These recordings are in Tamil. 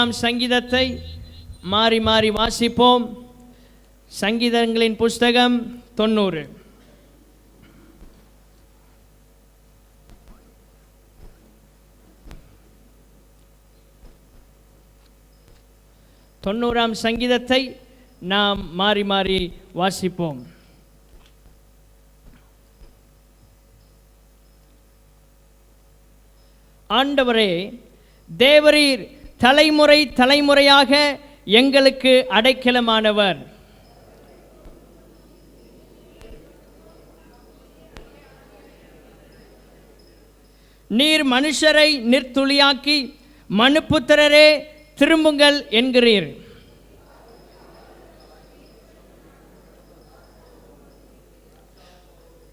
90 சங்கீதத்தை மாறி மாறி வாசிப்போம். சங்கீதங்களின் புஸ்தகம் 90. தொண்ணூறாம் சங்கீதத்தை நாம் மாறி மாறி வாசிப்போம். ஆண்டவரே, தேவரீர் தலைமுறை தலைமுறையாக எங்களுக்கு அடைக்கலமானவர். நீர் மனுஷரை நிர்த்துளியாக்கி மனுப்புத்திரரே திரும்புங்கள் என்கிறீர்.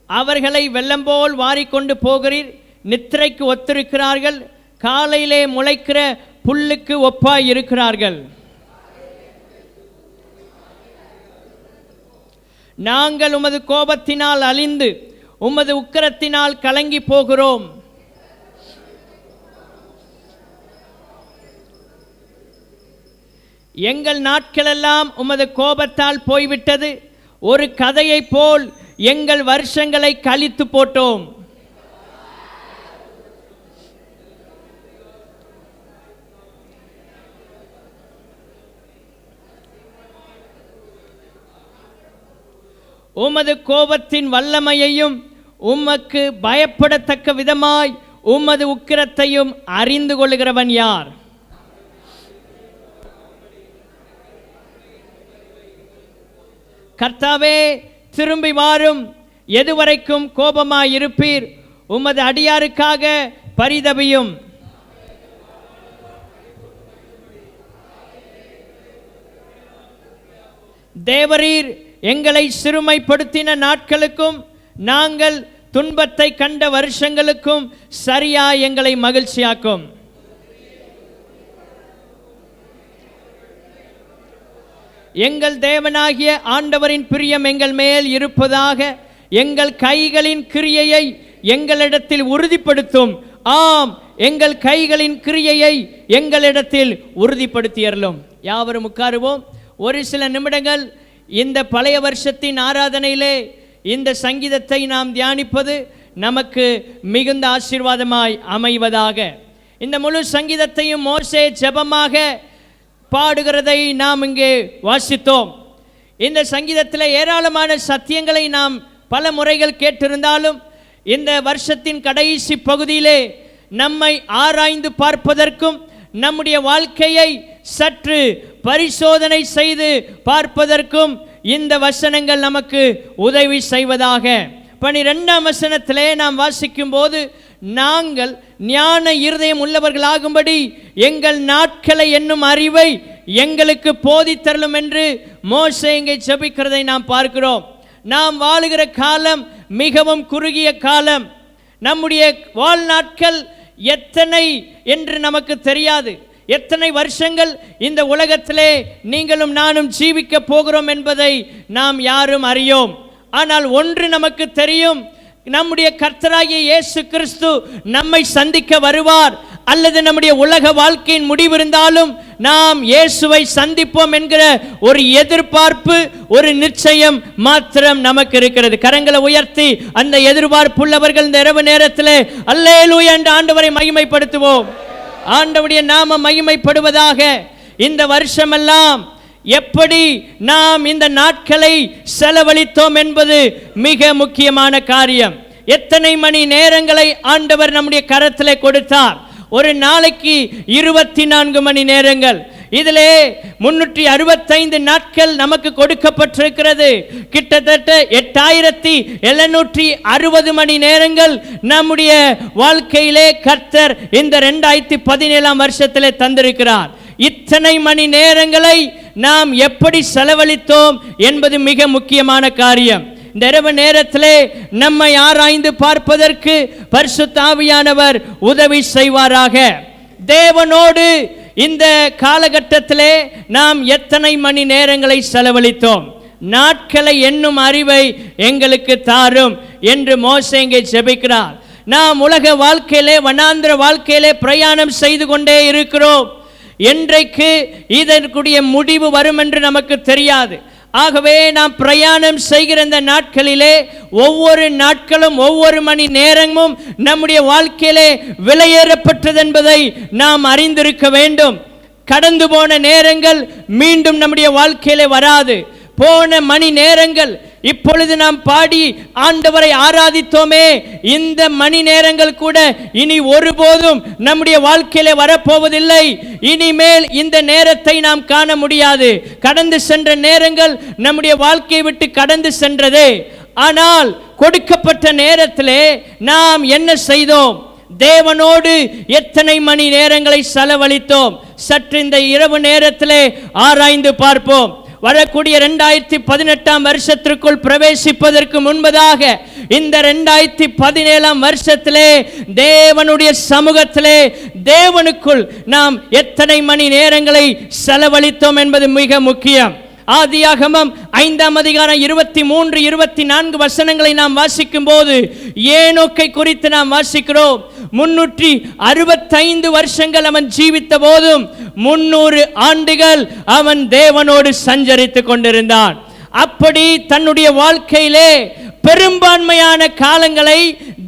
அவர்களை வெள்ளம் போல் வாரிக்கொண்டு போகிறீர். நித்திரைக்கு ஒத்திருக்கிறார்கள், காலையிலே முளைக்கிற புல்லுக்கு ஒப்பாய் இருக்கிறார்கள். நாங்கள் உமது கோபத்தினால் அழிந்து உமது உக்கிரத்தினால் கலங்கி போகிறோம். எங்கள் நாட்களெல்லாம் உமது கோபத்தால் போய்விட்டது. ஒரு கதையை போல் எங்கள் வருஷங்களை கழித்து போட்டோம். உமது கோபத்தின் வல்லமையையும் உமக்கு பயப்படத்தக்க விதமாய் உமது உக்கிரத்தையும் அறிந்து கொள்கிறவன் யார்? கர்த்தாவே, திரும்பி வாரும். எதுவரைக்கும் கோபமாயிருப்பீர்? உமது அடியாருக்காக பரிதபியும். தேவரீர் எங்களை சிறுமைப்படுத்தின நாட்களுக்கும் நாங்கள் துன்பத்தை கண்ட வருஷங்களுக்கும் சரியா எங்களை மகிழ்ச்சியாக்கும். எங்கள் தேவனாகிய ஆண்டவரின் பிரியம் எங்கள் மேல் இருப்பதாக. எங்கள் கைகளின் கிரியையை எங்களிடத்தில் உறுதிப்படுத்தும். ஆம், எங்கள் கைகளின் கிரியையை எங்களிடத்தில் உறுதிப்படுத்தியறலும். யாவரும் உட்காருவோம். ஒரு சில நிமிடங்கள் இந்த பழைய வருஷத்தின் ஆராதனையிலே இந்த சங்கீதத்தை நாம் தியானிப்பது நமக்கு மிகுந்த ஆசீர்வாதமாய் அமைவதாக. இந்த முழு சங்கீதத்தையும் மோசே ஜெபமாக பாடுகிறதை நாம் இங்கே வாசித்தோம். இந்த சங்கீதத்தில் ஏராளமான சத்தியங்களை நாம் பல முறைகள் கேட்டிருந்தாலும் இந்த வருஷத்தின் கடைசி பகுதியிலே நம்மை ஆராய்ந்து பார்ப்பதற்கும் நம்முடைய வாழ்க்கையை சற்று பரிசோதனை செய்து பார்ப்பதற்கும் இந்த வசனங்கள் நமக்கு உதவி செய்வதாக. 12ஆம் வசனத்திலே நாம் வாசிக்கும் போது, நாங்கள் ஞான இருதயம் உள்ளவர்களாகும்படி எங்கள் நாட்களை என்னும் அறிவை எங்களுக்கு போதித்தரலும் என்று மோசே இங்கே ஜெபிக்கிறதை நாம் பார்க்கிறோம். நாம் வாழுகிற காலம் மிகவும் குறுகிய காலம். நம்முடைய வாழ்நாட்கள் எத்தனை என்று நமக்கு தெரியாது. எத்தனை வருஷங்கள் இந்த உலகத்திலே நீங்களும் நானும் ஜீவிக்க போகிறோம் என்பதை நாம் யாரும் அறியோம். ஆனால் ஒன்று நமக்கு தெரியும், நம்முடைய கர்த்தராகிய இயேசு கிறிஸ்து நம்மை சந்திக்க வருவார். அல்லது நம்முடைய உலக வாழ்க்கையின் முடிவு இருந்தாலும் நாம் இயேசுவை சந்திப்போம் என்கிற ஒரு எதிர்பார்ப்பு, ஒரு நிச்சயம் மாத்திரம் நமக்கு இருக்கிறது. கரங்களை உயர்த்தி அந்த எதிர்பார்ப்புள்ளவர்கள் இந்த இரவு நேரத்தில் அல்லேலூயா என்று ஆண்டவரை மகிமைப்படுத்துவோம். ஆண்டவருடைய நாமம் மகிமைப்படுவதாக. இந்த வருஷமெல்லாம் எப்படி நாம் இந்த நாட்களை செலவழித்தோம் என்பது மிக முக்கியமான காரியம். எத்தனை மணி நேரங்களை ஆண்டவர் நம்முடைய கரத்திலே கொடுத்தார்? ஒரு நாளைக்கு 24 மணி நேரங்கள். இதிலே 365 நாட்கள் நமக்கு கொடுக்கப்பட்டிருக்கிறது. கிட்டத்தட்ட 8760 மணி நேரங்கள் நம்முடைய வாழ்க்கையிலே கர்த்தர் இந்த 2017 வருஷத்திலே தந்திருக்கிறார். இத்தனை மணி நேரங்களை நாம் எப்படி செலவழித்தோம் என்பது மிக முக்கியமான காரியம். இந்த இரவு நேரத்திலே நம்மை ஆராய்ந்து பார்ப்பதற்கு பரிசுத்த ஆவியானவர் உதவி செய்வாராக. தேவனோடு இந்த காலகட்டத்திலே நாம் எத்தனை மணி நேரங்களை செலவழித்தோம்? நாட்களை எண்ணும் அறிவை எங்களுக்கு தாரும் என்று மோசே இங்கே ஜெபிக்கிறார். நாம் உலக வாழ்க்கையிலே, வனாந்திர வாழ்க்கையிலே பிரயாணம் செய்து கொண்டே இருக்கிறோம். என்றைக்கு இதற்குரிய முடிவு வரும் என்று நமக்கு தெரியாது. ஆகவே நாம் பிரயாணம் செய்கிற இந்த நாட்களிலே ஒவ்வொரு நாட்களும் ஒவ்வொரு மணி நேரமும் நம்முடைய வாழ்க்கையிலே விலையேறப்பட்டது என்பதை நாம் அறிந்திருக்க வேண்டும். கடந்து போன நேரங்கள் மீண்டும் நம்முடைய வாழ்க்கையிலே வராது. போன மணி நேரங்கள், இப்பொழுது நாம் பாடி ஆண்டவரை ஆராதித்தோமே, இந்த மணி நேரங்கள் கூட இனி ஒருபோதும் நம்முடைய வாழ்க்கையிலே வரப்போவதில்லை. இனிமேல் இந்த நேரத்தை நாம் காண முடியாது. கடந்து சென்ற நேரங்கள் நம்முடைய வாழ்க்கையை விட்டு கடந்து சென்றது. ஆனால் கொடுக்கப்பட்ட நேரத்திலே நாம் என்ன செய்தோம்? தேவனோடு எத்தனை மணி நேரங்களை செலவழித்தோம்? சற்று இந்த இரவு நேரத்திலே ஆராய்ந்து பார்ப்போம். வரக்கூடிய 2018 வருஷத்திற்குள் பிரவேசிப்பதற்கு முன்பதாக இந்த 2017 வருஷத்திலே தேவனுடைய சமூகத்திலே தேவனுக்குள் நாம் எத்தனை மணி நேரங்களை செலவழித்தோம் என்பது மிக முக்கியம். ஆதியாகமம் 5ஆம் அதிகாரம் 23, 24 வசனங்களை நாம் வாசிக்கும் போது ஏனோக்கை குறித்து நாம் வாசிக்கிறோம். 365 வருஷங்கள் அவன் ஜீவித்த போதும் 300 ஆண்டுகள் அவன் தேவனோடு சஞ்சரித்துக் கொண்டிருந்தான். அப்படி தன்னுடைய வாழ்க்கையிலே பெரும்பான்மையான காலங்களை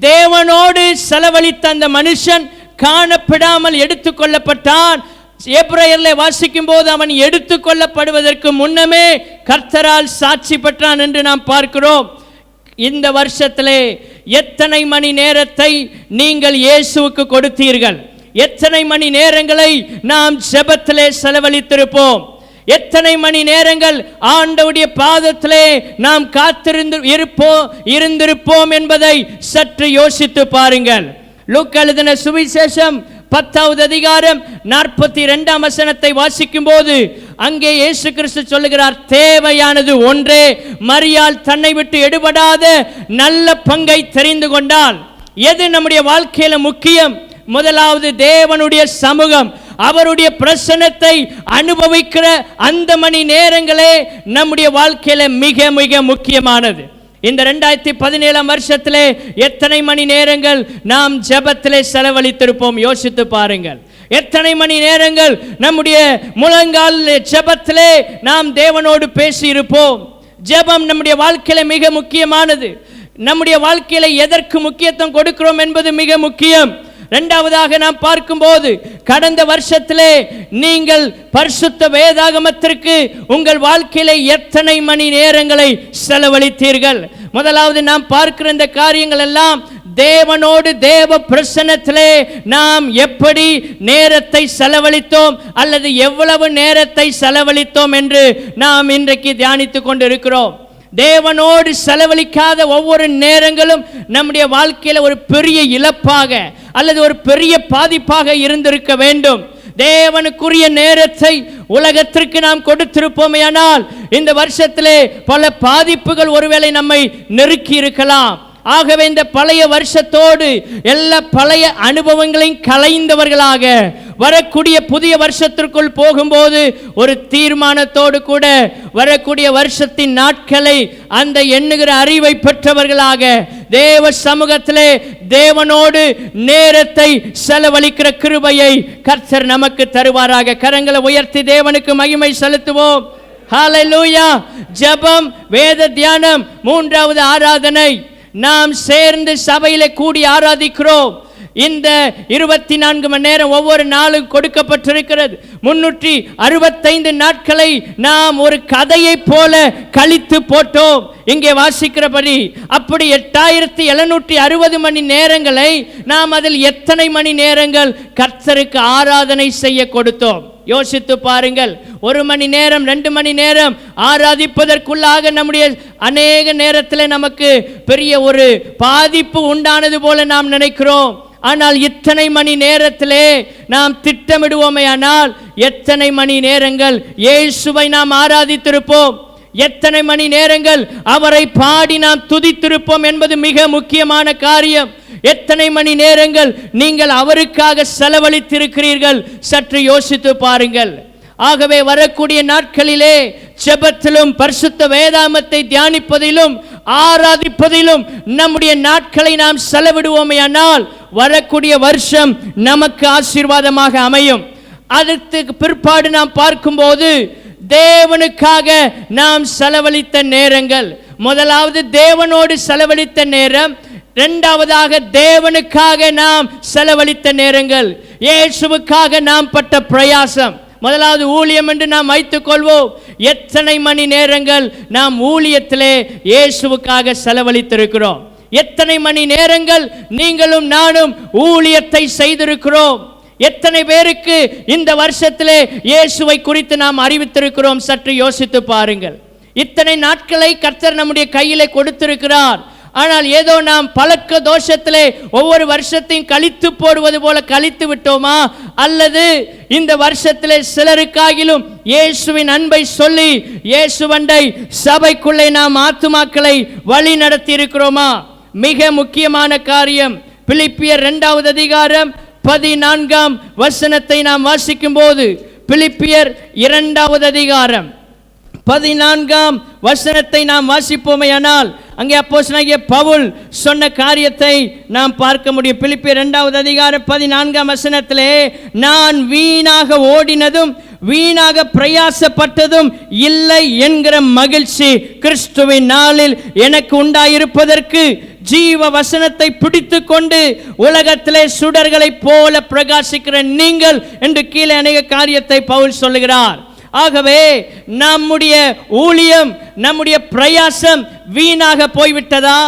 தேவனோடு செலவழித்த அந்த மனுஷன் காணப்படாமல் எடுத்துக்கொள்ளப்பட்டான். எபிரேயர்ல வாசிக்கும் போது அவன் எடுத்துக்கொள்ளப்படுவதற்கு முன்னமே கர்த்தரால் சாட்சி பெற்றான் என்று நாம் பார்க்கிறோம். இந்த வருஷத்திலே எத்தனை மணி நேரத்தை நீங்கள் இயேசுவுக்கு கொடுத்தீர்கள்? எத்தனை மணி நேரங்களை நாம் ஜெபத்திலே செலவழித்திருப்போம்? எத்தனை மணி நேரங்கள் ஆண்டவருடைய பாதத்திலே நாம் காத்திருந்து இருந்திருப்போம் என்பதை சற்று யோசித்து பாருங்கள். லூக்கா எழுதின சுவிசேஷம் 10வது அதிகாரம் 42ஆம் வசனத்தை வாசிக்கும் போது அங்கே இயேசு கிறிஸ்து சொல்லுகிறார், தேவையானது ஒன்றே, மரியாள் தன்னை விட்டு எடுபடாத நல்ல பங்கை தெரிந்து கொண்டாள். எது நம்முடைய வாழ்க்கையில முக்கியம்? முதலாவது தேவனுடைய சமூகம், அவருடைய பிரசன்னத்தை அனுபவிக்கிற அந்த மணி நேரங்களே நம்முடைய வாழ்க்கையில மிக மிக முக்கியமானது. இந்த 2017 வருஷத்திலே எத்தனை மணி நேரங்கள் நாம் ஜெபத்திலே செலவழித்திருப்போம்? யோசித்து பாருங்கள். எத்தனை மணி நேரங்கள் நம்முடைய முழங்கால் ஜெபத்திலே நாம் தேவனோடு பேசி இருப்போம்? ஜெபம் நம்முடைய வாழ்க்கையில மிக முக்கியமானது. நம்முடைய வாழ்க்கையில எதற்கு முக்கியத்துவம் கொடுக்கிறோம் என்பது மிக முக்கியம். இரண்டாவதாக நாம் பார்க்கும்போது கடந்த வருஷத்திலே நீங்கள் பரிசுத்த வேதாகமத்திற்கு உங்கள் வாழ்க்கையிலே எத்தனை மணி நேரங்களை செலவழித்தீர்கள்? முதலாவது நாம் பார்க்கிற இந்த காரியங்கள் எல்லாம் தேவனோடு தேவ பிரசன்னத்திலே நாம் எப்படி நேரத்தை செலவழித்தோம் அல்லது எவ்வளவு நேரத்தை செலவழித்தோம் என்று நாம் இன்றைக்கு தியானித்துக் கொண்டிருக்கிறோம். தேவனோடு செலவழிக்காத ஒவ்வொரு நேரங்களும் நம்முடைய வாழ்க்கையில ஒரு பெரிய இழப்பாக அல்லது ஒரு பெரிய பாதிப்பாக இருந்திருக்க வேண்டும். தேவனுக்குரிய நேரத்தை உலகத்திற்கு நாம் கொடுத்திருப்போமேயானால் இந்த வருஷத்திலே பல பாதிப்புகள் ஒருவேளை நம்மை நெருக்கி இருக்கலாம். ஆகவே இந்த பழைய வருஷத்தோடு எல்லா பழைய அனுபவங்களையும் களைந்தவர்களாக வரக்கூடிய புதிய வருஷத்திற்குள் போகும்போது ஒரு தீர்மானத்தோடு கூட வரக்கூடிய வருஷத்தின் நாட்களை அந்த எண்ணுகிற அறிவை பெற்றவர்களாக தேவ சமூகத்திலே தேவனோடு நேரத்தை செலவழிக்கிற கிருபையை கர்த்தர் நமக்கு தருவாராக. கரங்களை உயர்த்தி தேவனுக்கு மகிமை செலுத்துவோம். ஹல்லேலூயா. ஜெபம், வேத தியானம், மூன்றாவது ஆராதனை. நாம் சேர்ந்து சபையிலே கூடி ஆராதிக்கிறோம். இந்த 24 மணி நேரம் ஒவ்வொரு நாளும் கொடுக்கப்பட்டிருக்கிறது. 365 நாட்களை நாம் ஒரு கதையை போல கழித்து போட்டோம். இங்கே வாசிக்கிறபடி அப்படி 8760 மணி நேரங்களை நாம் அதில் எத்தனை மணி நேரங்கள் கர்த்தருக்கு ஆராதனை செய்ய கொடுத்தோம்? யோசித்து பாருங்கள். 1 மணி நேரம் 2 மணி நேரம் ஆராதிப்பதற்குள்ளாக நம்முடைய அநேக நேரத்தில் நமக்கு பெரிய ஒரு பாதிப்பு உண்டானது போல நாம் நினைக்கிறோம். ஆனால் இத்தனை மணி நேரத்திலே நாம் திட்டமிடுவோமே, ஆனால் எத்தனை மணி நேரங்கள் இயேசுவை நாம் ஆராதித்திருப்போம்? எத்தனை மணி நேரங்கள் அவரை பாடி நாம் துதித்திருப்போம் என்பது மிக முக்கியமான காரியம். எத்தனை மணி நேரங்கள் நீங்கள் அவருக்காக செலவழித்திருக்கிறீர்கள்? சற்று யோசித்து பாருங்கள். ஆகவே வரக்கூடிய நாட்களிலே ஜெபத்திலும் பரிசுத்த வேதாகமத்தை தியானிப்பதிலும் ஆராதிப்பதிலும் நம்முடைய நாட்களை நாம் செலவிடுவோமேயானால் வரக்கூடிய வருஷம் நமக்கு ஆசீர்வாதமாக அமையும். அதற்கு பிற்பாடு நாம் பார்க்கும்போது தேவனுக்காக நாம் செலவழித்த நேரங்கள், முதலாவது தேவனோடு செலவழித்த நேரம், இரண்டாவதாக தேவனுக்காக நாம் செலவழித்த நேரங்கள், இயேசுவுக்காக நாம் பட்ட பிரயாசம். முதலாவது ஊழியம் என்று நாம் வைத்துக் கொள்வோம். எத்தனை மணி நேரங்கள் நாம் ஊழியத்திலே இயேசுவுக்காக செலவழித்திருக்கிறோம்? எத்தனை மணி நேரங்கள் நீங்களும் நானும் ஊழியத்தை செய்திருக்கிறோம்? எத்தனை பேருக்கு இந்த வருஷத்திலே இயேசுவை குறித்து நாம் அறிவித்திருக்கிறோம்? சற்று யோசித்து பாருங்கள். இத்தனை நாட்களை கர்த்தர் நம்முடைய கையிலே கொடுத்திருக்கிறார். ஆனால் ஏதோ நாம் பழக்க தோஷத்திலே ஒவ்வொரு வருஷத்தையும் கழித்து போடுவது போல கழித்து விட்டோமா? அல்லது இந்த வருஷத்திலே சிலருக்காகிலும் இயேசுவின் அன்பை சொல்லி இயேசுவண்டை சபைக்குள்ளே நாம் ஆத்துமாக்களை வழி நடத்தி இருக்கிறோமா? மிக முக்கியமான காரியம். பிலிப்பியர் 2வது அதிகாரம் 14ஆம் வசனத்தை நாம் வாசிக்கும் போது, பிலிப்பியர் 2வது அதிகாரம் 14ஆம் வசனத்தை நாம் வாசிப்போமேயானால் அங்கே அப்போஸ்தலனாகிய பவுல் சொன்ன காரியத்தை நாம் பார்க்க முடியும். பிலிப்பியர் 2வது அதிகாரம் 14ஆம் வசனத்திலே, நான் வீணாக ஓடினதும் வீணாக பிரயாசப்பட்டதும் இல்லை என்கிற மகிழ்ச்சி கிறிஸ்துவின் நாளில் எனக்கு உண்டாயிருப்பதற்கு ஜீவ வசனத்தை பிடித்து கொண்டு உலகத்திலே சுடர்களை போல பிரகாசிக்கிற நீங்கள் என்று கீழே அநேக காரியத்தை பவுல் சொல்லுகிறார். ஆகவே நம்முடைய ஊழியம், நம்முடைய பிரயாசம் வீணாக போய்விட்டதா?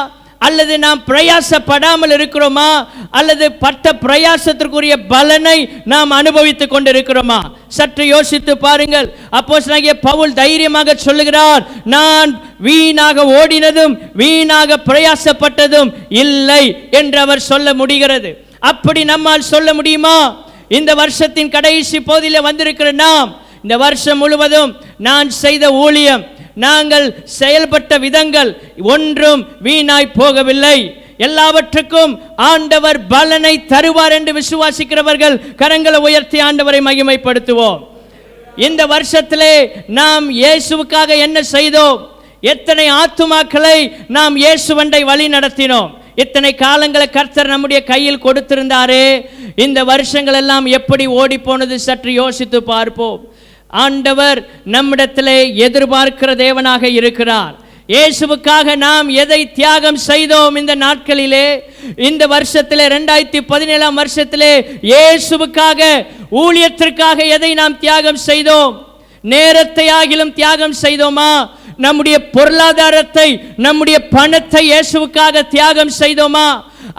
அல்லது நாம் பிரயாசப்படாமல் இருக்கிறோமா? அல்லது பட்ட பிரயாசத்திற்குரிய பலனை நாம் அனுபவித்துக் கொண்டிருக்கிறோமா? சற்று யோசித்து பாருங்கள். அப்போஸ்தலனாகிய பவுல் தைரியமாக சொல்லுகிறார், நான் வீணாக ஓடினதும் வீணாக பிரயாசப்பட்டதும் இல்லை என்று அவர் சொல்ல முடிகிறது. அப்படி நம்மால் சொல்ல முடியுமா? இந்த வருஷத்தின் கடைசி பகுதியில் வந்திருக்கிற நாம், இந்த வருஷம் முழுவதும் நான் செய்த ஊழியம், நாங்கள் செயல்பட்ட விதங்கள் ஒன்றும் வீணாய் போகவில்லை. எல்லாவற்றுக்கும் ஆண்டவர் பலனை தருவார் என்று விசுவாசிக்கிறவர்கள் கரங்களை உயர்த்தி ஆண்டவரை மகிமைப்படுத்துவோம். இந்த வருஷத்திலே நாம் இயேசுவுக்காக என்ன செய்தோம்? எத்தனை ஆத்துமாக்களை நாம் இயேசுவண்டை வழி நடத்தினோம்? இத்தனை காலங்களை கர்த்தர் நம்முடைய கையில் கொடுத்திருந்தாரே, இந்த வருஷங்கள் எல்லாம் எப்படி ஓடி போனது? சற்று யோசித்து பார்ப்போம். ஆண்டவர் நம்மிடத்திலே எதிர்பார்க்கிற தேவனாக இருக்கிறார். இயேசுவுக்காக நாம் எதை தியாகம் செய்தோம் இந்த நாட்களிலே? இந்த வருஷத்திலே 2017ஆம் வருஷத்திலே இயேசுவுக்காக, ஊழியத்திற்காக எதை நாம் தியாகம் செய்தோம்? நேரத்தை ஆகிலும் தியாகம் செய்தோமா? நம்முடைய பொருளாதாரத்தை, நம்முடைய பணத்தை இயேசுவுக்காக தியாகம் செய்தோமா?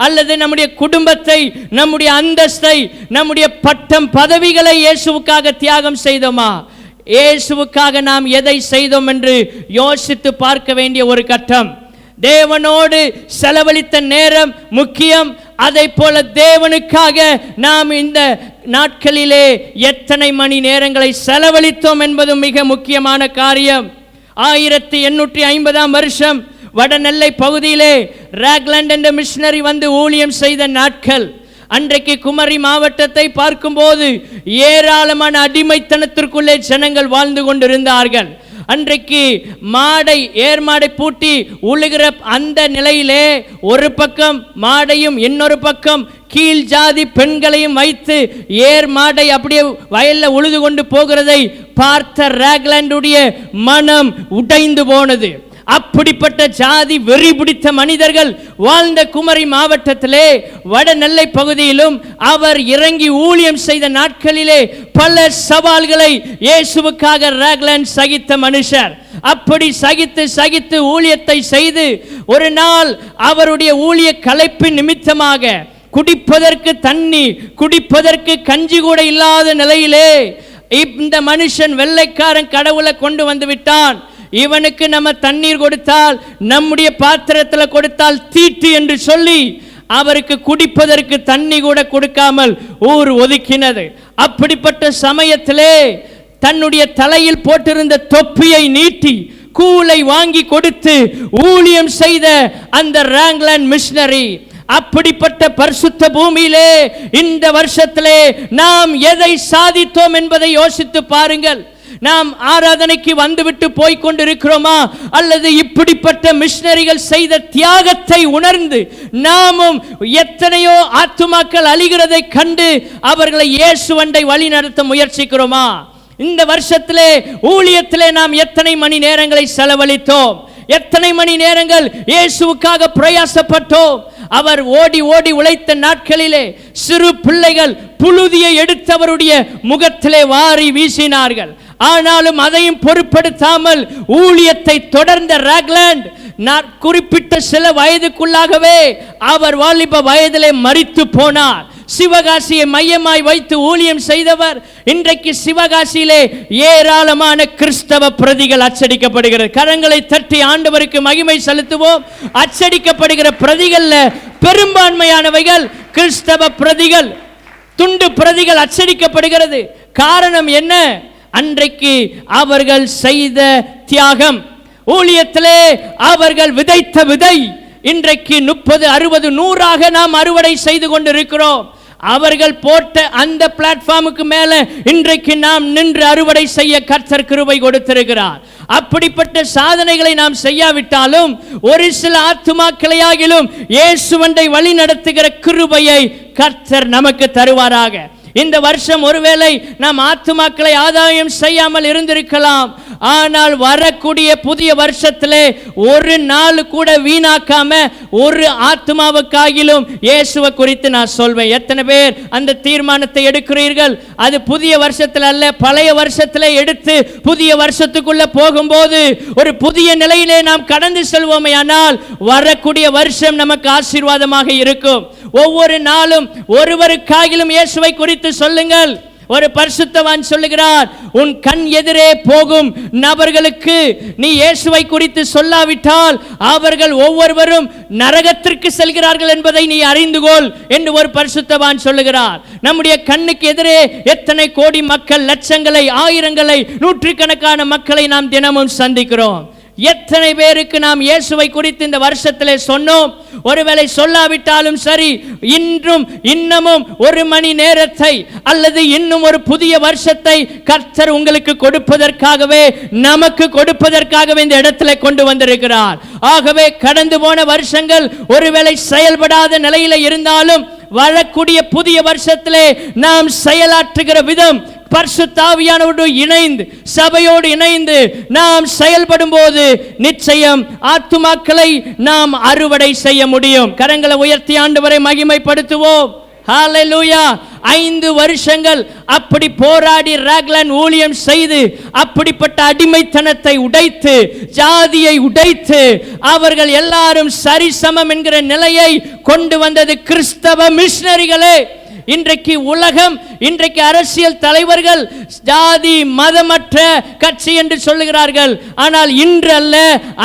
அல்லது நம்முடைய குடும்பத்தை, நம்முடைய அந்தஸ்தை, நம்முடைய பட்டம் பதவிகளை இயேசுவுக்காக தியாகம் செய்தோமா? இயேசுவுக்காக நாம் எதை செய்தோம் என்று யோசித்து பார்க்க வேண்டிய ஒரு கட்டம். தேவனோடு செலவழித்த நேரம் முக்கியம். அதை போல தேவனுக்காக நாம் இந்த நாட்களிலே எத்தனை மணி நேரங்களை செலவழித்தோம் என்பதும் மிக முக்கியமான காரியம். 1850ஆம் வருஷம் வடநெல்லை பகுதியிலே ராக்லாண்ட் என்ற மிஷனரி வந்து ஊழியம் செய்த நாட்கள். அன்றைக்கு குமரி மாவட்டத்தை பார்க்கும்போது ஏராளமான அடிமைத்தனத்திற்குள்ளே ஜனங்கள் வாழ்ந்து கொண்டிருந்தார்கள். அன்றைக்கு ஏர்மாடை பூட்டி உழுகிற அந்த நிலையிலே ஒரு பக்கம் மாடையும் இன்னொரு பக்கம் கீழ் ஜாதி பெண்களையும் வைத்து ஏர் மாடை அப்படியே வயல்ல உழுது கொண்டு போகிறதை பார்த்த ராக்லாண்டுடைய மனம் உடைந்து போனது. அப்படிப்பட்ட ஜாதி வெறி பிடித்த மனிதர்கள் வாழ்ந்த குமரி மாவட்டத்திலே வடநெல்லை பகுதியிலும் அவர் இறங்கி ஊழியம் செய்த நாட்களிலே பல சவால்களை இயேசுவுக்காக ராக்லாண்ட் சகித்த மனுஷர். அப்படி சகித்து ஊழியத்தை செய்து ஒரு நாள் அவருடைய ஊழிய களைப்பின் நிமித்தமாக குடிப்பதற்கு தண்ணி, குடிப்பதற்கு கஞ்சி கூட இல்லாத நிலையிலே இந்த மனுஷன் வெள்ளைக்காரன் கடவுளை கொண்டு வந்து விட்டான். இவனுக்கு நம்ம தண்ணீர் கொடுத்தால், நம்முடைய பாத்திரத்தில் கொடுத்தால் தீட்டு என்று சொல்லி அவருக்கு குடிப்பதற்கு தண்ணி கூட கொடுக்காமல் ஊர் ஒதுக்கினது. அப்படிப்பட்ட சமயத்திலே தன்னுடைய தலையில் போட்டிருந்த தொப்பியை நீட்டி கூலை வாங்கி கொடுத்து ஊழியம் செய்த அந்த ராக்லாண்ட் மிஷனரி. அப்படிப்பட்ட பரிசுத்த பூமியிலே இந்த வருஷத்திலே நாம் எதை சாதித்தோம் என்பதை யோசித்து பாருங்கள். நாம் ஆராதனைக்கு வந்துவிட்டு போய்கொண்டிருக்கிறோமா? அல்லது இப்படிப்பட்ட மிஷனரிகள் செய்த தியாகத்தை உணர்ந்து நாமும் எத்தனையோ ஆத்துமாக்கள் அழிகிறதை கண்டு அவர்களை இயேசுவண்டை வழி நடத்த முயற்சிக்கிறோமா? இந்த வருஷத்திலே ஊழியத்திலே நாம் எத்தனை மணி நேரங்களை செலவழித்தோம்? எத்தனை மணி நேரங்கள் இயேசுவுக்காக பிரயாசப்பட்டோம்? அவர் ஓடி ஓடி உழைத்த நாட்களிலே சிறு பிள்ளைகள் புழுதியை எடுத்தவருடைய முகத்திலே வாரி வீசினார்கள். ஆனாலும் அதையும் பொருட்படுத்தாமல் ஊழியத்தை தொடர்ந்த ராக்லாண்ட் குறிப்பிட்ட சில வயதுக்குள்ளாகவே அவர் வாலிப வயதிலே மரித்து போனார். சிவகாசியை மையமாய் வைத்து ஊழியம் செய்தவர். இன்றைக்கு சிவகாசியிலே ஏராளமான கிறிஸ்தவ பிரதிகள் அச்சடிக்கப்படுகிறது. கரங்களை தட்டி ஆண்டவருக்கு மகிமை செலுத்துவோம். அச்சடிக்கப்படுகிற பிரதிகள்ல பெரும்பான்மையானவைகள் கிறிஸ்தவ பிரதிகள், துண்டு பிரதிகள் அச்சடிக்கப்படுகிறது. காரணம் என்ன? அன்றைக்கு அவர்கள் செய்த தியாகம், ஊழியத்திலே அவர்கள் விதைத்த விதை இன்றைக்கு 30, 60, 100 நாம் அறுவடை செய்து கொண்டிருக்கிறோம். அவர்கள் போட்ட அந்த பிளாட்ஃபார்முக்கு மேல இன்றைக்கு நாம் நின்று அறுவடை செய்ய கர்த்தர் கிருபை கொடுத்திருக்கிறார். அப்படிப்பட்ட சாதனைகளை நாம் செய்யாவிட்டாலும் ஒரு சில ஆத்துமாக்களையாகிலும் இயேசுவண்டை வழி நடத்துகிற கிருபையை கர்த்தர் நமக்கு தருவாராக. இந்த வருஷம் ஒருவேளை நாம் ஆத்துமாக்களை ஆதாயம் செய்யாமல் இருந்திருக்கலாம். ஆனால் வரக்கூடிய புதிய வருஷத்திலே ஒரு நாள் கூட வீணாக்காம ஒரு ஆத்துமாவுக்காகிலும் இயேசுவை குறித்து நான் சொல்வேன். எத்தனை பேர் அந்த தீர்மானத்தை எடுக்கிறீர்கள்? அது புதிய வருஷத்தில் அல்ல, பழைய வருஷத்திலே எடுத்து புதிய வருஷத்துக்குள்ள போகும்போது ஒரு புதிய நிலையிலே நாம் கடந்து செல்வோமே. ஆனால் வரக்கூடிய வருஷம் நமக்கு ஆசீர்வாதமாக இருக்கும். ஒவ்வொரு நாளும் ஒருவருக்காகிலும் இயேசுவை குறித்து சொல்லுங்கள். ஒரு பரிசுத்தவான் சொல்லுகிறார், உன் கண் எதிரே போகும் நபர்களுக்கு நீ இயேசுவை குறித்து சொல்லாவிட்டால் அவர்கள் ஒவ்வொருவரும் நரகத்திற்கு செல்கிறார்கள் என்பதை நீ அறிந்து கொள் என்று ஒரு பரிசுத்தவான் சொல்லுகிறார். நம்முடைய கண்ணுக்கு எதிரே எத்தனை கோடி மக்கள், லட்சங்களை, ஆயிரங்களை, நூற்றுக்கணக்கான மக்களை நாம் தினமும் சந்திக்கிறோம். எத்தனை பேருக்கு நாம் இயேசுவை குறித்து இந்த வருஷத்திலே சொன்னோம்? ஒருவேளை சொல்லாவிட்டாலும் சரி, இன்றும் இன்னமும் ஒரு மணி நேரத்தை அல்லது இன்னும் ஒரு புதிய வருஷத்தை கர்த்தர் உங்களுக்கு கொடுப்பதற்காகவே, நமக்கு கொடுப்பதற்காகவே இந்த இடத்துல கொண்டு வந்திருக்கிறார். ஆகவே கடந்து போன வருஷங்கள் ஒருவேளை செயல்படாத நிலையில இருந்தாலும் வரக்கூடிய புதிய வருஷத்திலே நாம் செயலாற்றுகிற விதம் பரிசுத்த ஆவியானவரோடு இணைந்து, சபையோடு இணைந்து நாம் செயல்படும் போது நிச்சயம் ஆத்துமாக்களை நாம் அறுவடை செய்ய முடியும். கரங்களை உயர்த்தி ஆண்டவரை மகிமைப்படுத்துவோம். ஹல்லேலூயா. 5 வருஷங்கள் அப்படி போராடி ராக்லாண்ட் ஊழியம் செய்து அப்படிப்பட்ட அடிமைத்தனத்தை உடைத்து, ஜாதியை உடைத்து அவர்கள் எல்லாரும் சரிசமம் என்கிற நிலையை கொண்டு வந்தது கிறிஸ்தவ மிஷனரிகளே. இன்றைக்கு உலகம், இன்றைக்கு அரசியல் தலைவர்கள் ஜாதி மதமற்ற கட்சி என்று சொல்லுகிறார்கள். ஆனால் இன்று அல்ல,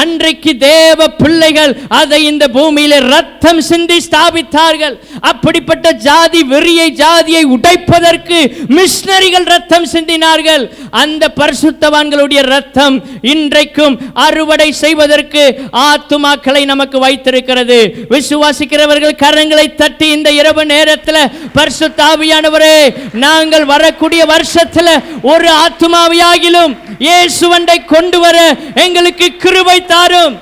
அன்றைக்கு தேவ பிள்ளைகள் அதை இந்த பூமியிலே ரத்தம் சிந்தி ஸ்தாபித்தார்கள். அப்படிப்பட்ட ஜாதி வெறியை, ஜாதியை உடைப்பதற்கு மிஷனரிகள் ரத்தம் சிந்தினார்கள். அந்த பரிசுத்தவான்களுடைய ரத்தம் இன்றைக்கும் அறுவடை செய்வதற்கு ஆத்துமாக்களை நமக்கு வைத்திருக்கிறது. விசுவாசிக்கிறவர்கள் கரங்களை தட்டி இந்த இரவு நேரத்தில் பரிசுத்த ஆவியானவரே, நாங்கள் வரக்கூடிய வருஷத்தில் ஒரு ஆத்துமாவையாகிலும் இயேசுவண்டை கொண்டு வர எங்களுக்கு கிருபை தாரும்.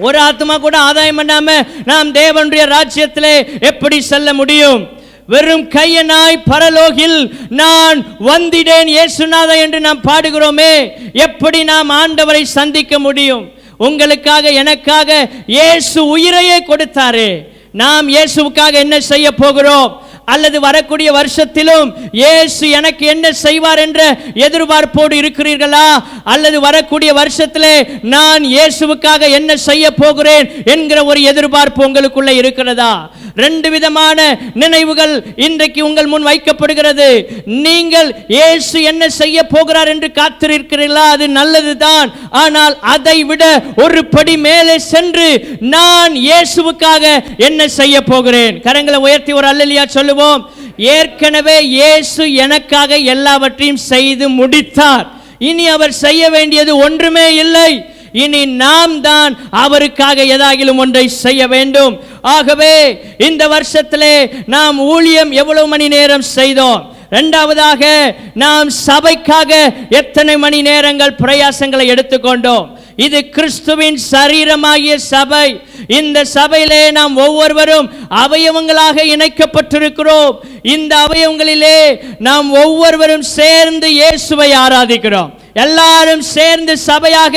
ஒரு ஆத்துமா கூட ஆதாயம் பண்ணாம நாம் தேவனுடைய ராஜ்யத்திலே எப்படி செல்ல முடியும்? வெறும் கையனாய் பரலோகில் நான் வந்திடேன் இயேசுநாதா என்று நாம் பாடுகிறோமே, எப்படி நாம் ஆண்டவரை சந்திக்க முடியும்? உங்களுக்காக, எனக்காக இயேசு உயிரையே கொடுத்தாரே. நாம் இயேசுவுக்காக என்ன செய்ய போகிறோம்? அல்லது வரக்கூடிய வருஷத்திலும் இயேசு எனக்கு என்ன செய்வார் என்ற எதிர்பார்ப்போடு இருக்கிறீர்களா? அல்லது வரக்கூடிய வருஷத்திலே நான் இயேசுவுக்காக என்ன செய்ய போகிறேன் என்கிற ஒரு எதிர்பார்ப்பு உங்களுக்குள்ள இருக்கிறதா? 2 விதமான நினைவுகள் இன்றைக்கு உங்கள் முன் வைக்கப்படுகிறது. நீங்கள் இயேசு என்ன செய்ய போகிறார் என்று காத்திருக்கிறீர்களா? அது நல்லதுதான். ஆனால் அதை விட ஒரு படி மேலே சென்று நான் இயேசுவுக்காக என்ன செய்ய போகிறேன்? கரங்களை உயர்த்தி ஒரு அல்லேலூயா சொல்லுவோம். ஏற்கனவே இயேசு எனக்காக எல்லாவற்றையும் செய்து முடித்தார். இனி அவர் செய்ய வேண்டியது ஒன்றுமே இல்லை. இனி நாம் தான் அவருக்காக ஏதாகிலும் ஒன்றை செய்ய வேண்டும். ஆகவே இந்த வருஷத்திலே நாம் ஊழியம் எவ்வளவு மணி நேரம் செய்தோம்? இரண்டாவதாக நாம் சபைக்காக எத்தனை மணி நேரங்கள் பிரயாசங்களை எடுத்துக்கொண்டோம். இது கிறிஸ்துவின் சரீரமாகிய சபை. இந்த சபையிலே நாம் ஒவ்வொருவரும் அவயவங்களாக இணைக்கப்பட்டிருக்கிறோம். இந்த அவயவங்களிலே நாம் ஒவ்வொருவரும் சேர்ந்து இயேசுவை ஆராதிக்கிறோம். எல்லாரும் சேர்ந்து சபையாக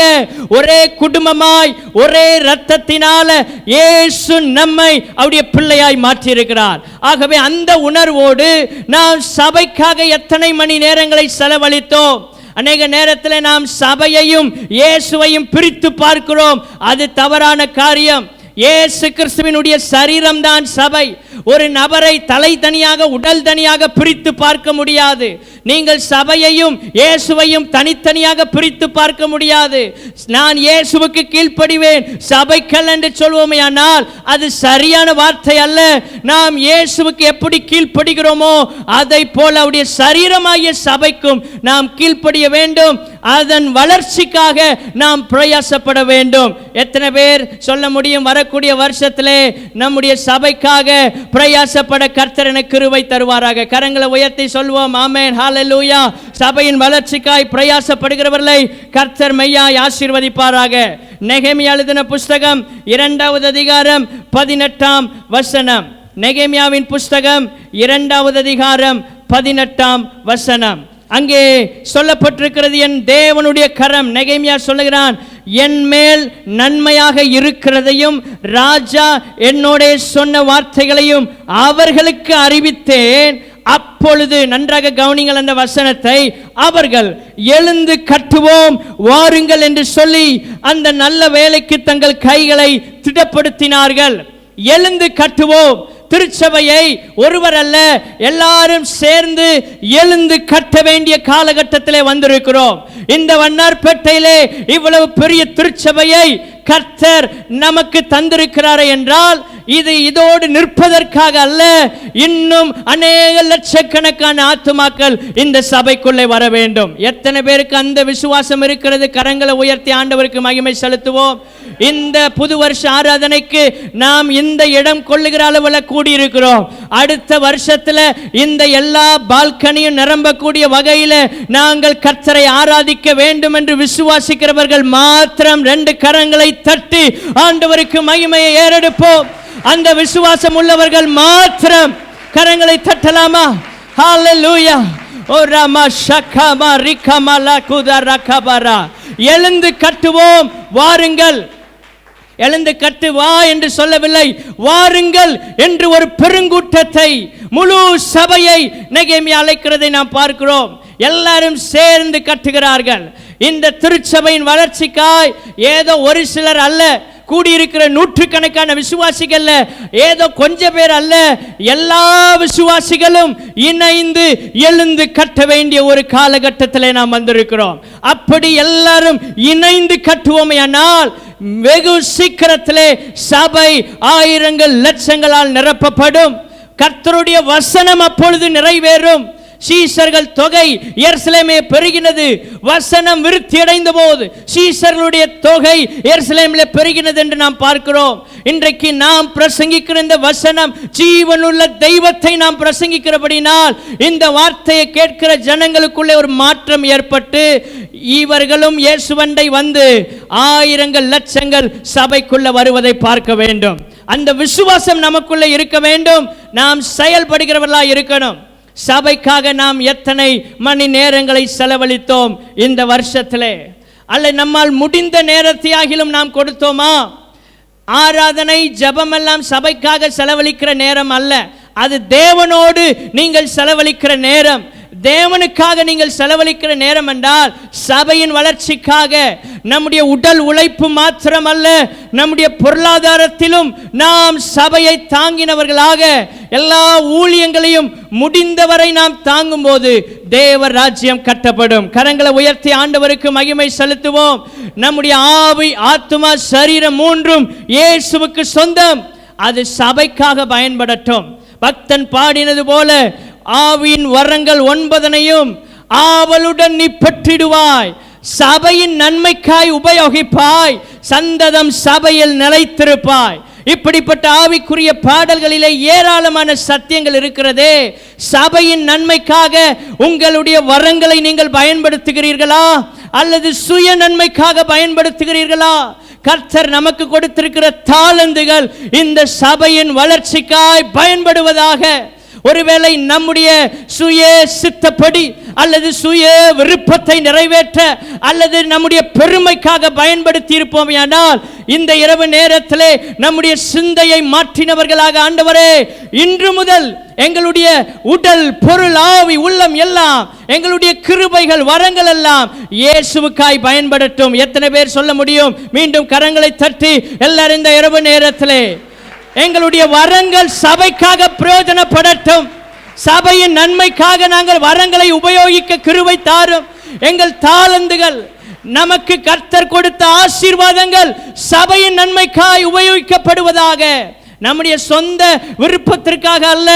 ஒரே குடும்பமாய் ஒரே இரத்தத்தினால இயேசு நம்மை அவருடைய பிள்ளையாய் மாற்றி இருக்கிறார். ஆகவே அந்த உணர்வோடு நாம் சபைக்காக எத்தனை மணி நேரங்களை செலவழித்தோம். அநேக நேரத்தில் நாம் சபையையும் இயேசுவையும் பிரித்து பார்க்கிறோம். அது தவறான காரியம். இயேசு கிறிஸ்துவினுடைய சரீரம் தான் சபை. ஒரு நபரை தலை தனியாக உடல் தனியாக பிரித்து பார்க்க முடியாது. நீங்கள் சபையையும் இயேசுவையும் தனித்தனியாக பிரித்து பார்க்க முடியாது. நான் இயேசுவுக்கு கீழ்ப்படிவேன் சபைக்கல் என்று சொல்வோமே, ஆனால் அது சரியான வார்த்தை அல்ல. நாம் இயேசுவுக்கு எப்படி கீழ்ப்படுகிறோமோ அதை போல அவருடைய சரீரமாகிய சபைக்கும் நாம் கீழ்ப்படிய வேண்டும். அதன் வளர்ச்சிக்காக நாம் பிரயாசப்பட வேண்டும். எத்தனை பேர் சொல்ல முடியும், வரக்கூடிய வருஷத்திலே நம்முடைய சபைக்காக பிரயாசப்பட கர்த்தர் எனக்கு கிருபை தருவாராக? கரங்களை உயர்த்தி சொல்வோம், ஆமென், ஹல்லேலூயா. சபையின் வளர்ச்சிக்காய் பிரயாசப்படுகிறவர்களை கர்த்தர் மெய்யாய் ஆசீர்வதிப்பாராக. நெகேமியா எழுதின புஸ்தகம் 2வது அதிகாரம் 18ஆம் வசனம். நெகேமியாவின் புஸ்தகம் 2வது அதிகாரம் 18ஆம் வசனம். அங்கே சொல்லப்பட்டிருக்கிறது, என் தேவனுடைய கரம். நெகேமியா சொல்லுகிறான், என் மேல் நன்மையாக இருக்கிறதையும் ராஜா என்னோட சொன்ன வார்த்தைகளையும் அவர்களுக்கு அறிவித்தேன். அப்பொழுது, நன்றாக கவனிங்கள் அந்த வசனத்தை, அவர்கள் எழுந்து கட்டுவோம் வாருங்கள் என்று சொல்லி அந்த நல்ல வேலைக்கு தங்கள் கைகளை திடப்படுத்தினார்கள். எழுந்து கட்டுவோம். திருச்சபையை ஒருவர் அல்ல, எல்லாரும் சேர்ந்து எழுந்து கட்ட வேண்டிய காலகட்டத்திலே வந்திருக்கிறோம். இந்த வண்ணார்பேட்டையிலே இவ்வளவு பெரிய திருச்சபையை கர்த்தர் நமக்கு தந்திருக்கிறார் என்றால் இது இதோடு நிற்பதற்காக அல்ல. இன்னும் அநேக லட்சக்கணக்கான ஆத்துமாக்கள் இந்த சபைக்குள்ளே வர வேண்டும். எத்தனை பேருக்கு அந்த விசுவாசம் இருக்கிறது? கரங்களை உயர்த்தி ஆண்டவருக்கு மகிமை செலுத்துவோம். இந்த புது வருஷ ஆராதனைக்கு நாம் இந்த இடம் கொள்ளுகிற அளவில் கூடியிருக்கிறோம். அடுத்த வருஷத்துல இந்த எல்லா பால்கனியும் நிரம்பக்கூடிய வகையில் நாங்கள் கர்த்தரை ஆராதிக்க வேண்டும் என்று விசுவாசிக்கிறவர்கள் மாத்திரம் 2 கரங்களை தட்டி ஆண்டவருக்கு மகிமையை ஏறெடுப்போம். அந்த விசுவாசம் உள்ளவர்கள் மாத்திரம் கரங்களை தட்டலாமா? ஹல்லேலூயா. ஓ ராமா ஷக்கமா ரிகமலா குதரகபரா. எழுந்து கட்டுவோம் வாருங்கள். எழுந்து கட்டு வா என்று சொல்லவில்லை, வாருங்கள் என்று ஒரு பெருங்கூட்டத்தை, முழு சபையை நெகேமியா அழைக்கிறதை நாம் பார்க்கிறோம். எல்லாரும் சேர்ந்து கட்டுகிறார்கள். இந்த திருச்சபையின் வளர்ச்சிக்காய் ஏதோ ஒரு சிலர் அல்ல, கூடியிருக்கிற நூற்றுக்கணக்கான விசுவாசிகள் ஏதோ கொஞ்ச பேர் அல்ல, எல்லா விசுவாசிகளும் இணைந்து எழுந்து கட்ட வேண்டிய ஒரு காலகட்டத்தில் நாம் வந்திருக்கிறோம். அப்படி எல்லாரும் இணைந்து கட்டுவோமேயானால் வெகு சீக்கிரத்திலே சபை ஆயிரங்கள் லட்சங்களால் நிரப்பப்படும். கர்த்தருடைய வசனம் அப்பொழுது நிறைவேறும். சீஷர்கள் தொகை எருசலேமே பெருகினது. வசனம் விருத்தி அடைந்த போது சீஷர்களுடைய தொகை எருசலேமில் பெருகினது என்று நாம் பார்க்கிறோம். இன்றைக்கு நாம் பிரசங்கிக்கிற இந்த வசனம் ஜீவனுள்ள தெய்வத்தை நாம் பிரசங்கிக்கிறபடினால் இந்த வார்த்தையை கேட்கிற ஜனங்களுக்குள்ளே ஒரு மாற்றம் ஏற்பட்டு இவர்களும் இயேசுவண்டை வந்து ஆயிரங்கள் லட்சங்கள் சபைக்குள்ள வருவதை பார்க்க வேண்டும். அந்த விசுவாசம் நமக்குள்ள இருக்க வேண்டும். நாம் செயல்படுகிறவர்களாக இருக்கணும். சபைக்காக நாம் எத்தனை மணி நேரங்களை செலவழித்தோம் இந்த வருஷத்திலே? அல்ல நம்மால் முடிந்த நேரத்தையாகிலும் நாம் கொடுத்தோமா? ஆராதனை ஜெபமெல்லாம் சபைக்காக செலவழிக்கிற நேரம் அல்ல, அது தேவனோடு நீங்கள் செலவழிக்கிற நேரம். தேவனுக்காக நீங்கள் செலவழிக்கிற நேரம் என்றால் சபையின் வளர்ச்சிக்காக, நம்முடைய உடல் உழைப்பு மாத்திரம் அல்ல, நம்முடைய பொருளாதாரத்திலும் நாம் சபையை தாங்கினவர்களாக எல்லா ஊழியங்களையும் முடிந்தவரை நாம் தாங்கும் போது தேவ ராஜ்யம் கட்டப்படும். கரங்களை உயர்த்தி ஆண்டவருக்கு மகிமை செலுத்துவோம். நம்முடைய ஆவி, ஆத்துமா, சரீரம் மூன்றும் இயேசுவுக்கு சொந்தம். அது சபைக்காக பயன்படட்டும். பக்தன் பாடினது போல, ஆவியின் வரங்கள் 9ஐயும் ஆவலுடன் நீ பெற்றிடுவாய், சபையின் நன்மைக்காய் உபயோகிப்பாய், சந்ததம் சபையில் நிலைத்திருப்பாய். இப்படிப்பட்ட ஆவிக்குரிய பாடல்களிலே ஏராளமான சத்தியங்கள் இருக்கிறதே. சபையின் நன்மைக்காக உங்களுடைய வரங்களை நீங்கள் பயன்படுத்துகிறீர்களா அல்லது சுய நன்மைக்காக பயன்படுத்துகிறீர்களா? கர்த்தர் நமக்கு கொடுத்திருக்கிற தாளந்துகள் இந்த சபையின் வளர்ச்சிக்காய் பயன்படுவதாக. ஒருவேளை நம்முடைய சுய சித்தப்படி அல்லது சுய விருப்பத்தை நிறைவேற்ற அல்லது நம்முடைய பெருமைக்காக பயன்படுத்தி இருப்போம். ஆனால் இந்த இரவு நேரத்திலே நம்முடைய சிந்தையை மாற்றினவர்களாக, ஆண்டவரே இன்று முதல் எங்களுடைய உடல், பொருள், ஆவி, உள்ளம் எல்லாம், எங்களுடைய கிருபைகள், வரங்கள் எல்லாம் இயேசுவுக்காய் பயன்படட்டும். எத்தனை பேர் சொல்ல முடியும்? மீண்டும் கரங்களை தட்டி எல்லாரும் இந்த இரவு நேரத்திலே எங்களுடைய வரங்கள் சபைக்காக பிரயோஜனப்படட்டும். சபையின் நன்மைக்காக நாங்கள் வரங்களை உபயோகிக்க கிருபை தாரும். எங்கள் தாளந்துகள், நமக்கு கர்த்தர் கொடுத்த ஆசீர்வாதங்கள் சபையின் நன்மைக்காய் உபயோகிக்கப்படுவதாக. நம்முடைய சொந்த விருப்பத்திற்காக அல்ல,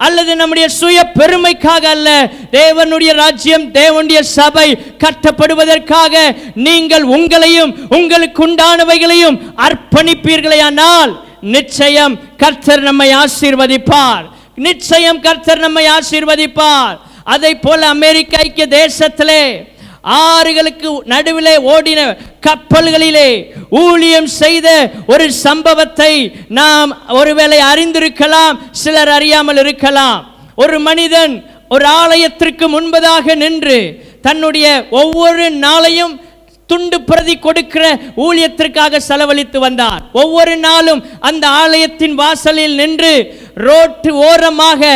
அல்லது நம்முடைய சுய பெருமைக்காக அல்ல. தேவனுடைய ராஜ்யம், தேவனுடைய சபை கட்டப்படுவதற்காக நீங்கள் உங்களையும் உங்களுக்கு உண்டானவைகளையும் அர்ப்பணிப்பீர்களேயானால் நிச்சயம் கர்த்தர் நம்மை ஆசீர்வதிப்பார். நிச்சயம் கர்த்தர் நம்மை ஆசீர்வதிப்பார். அதை போல அமெரிக்க ஐக்கிய தேசத்திலே ஆறுகளுக்கு நடுவிலே ஓடின கப்பல்களிலே ஊழியம் செய்த ஒரு சம்பவத்தை நாம் ஒருவேளை அறிந்திருக்கலாம், சிலர் அறியாமல் இருக்கலாம். ஒரு மனிதன் ஒரு ஆலயத்திற்கு முன்பதாக நின்று தன்னுடைய ஒவ்வொரு நாளையும் துண்டு பிரதி கொடுக்கிற ஊழியத்திற்காக செலவழித்து வந்தார். ஒவ்வொரு நாளும் அந்த ஆலயத்தின் வாசலில் நின்று ரோட்டு ஓரமாக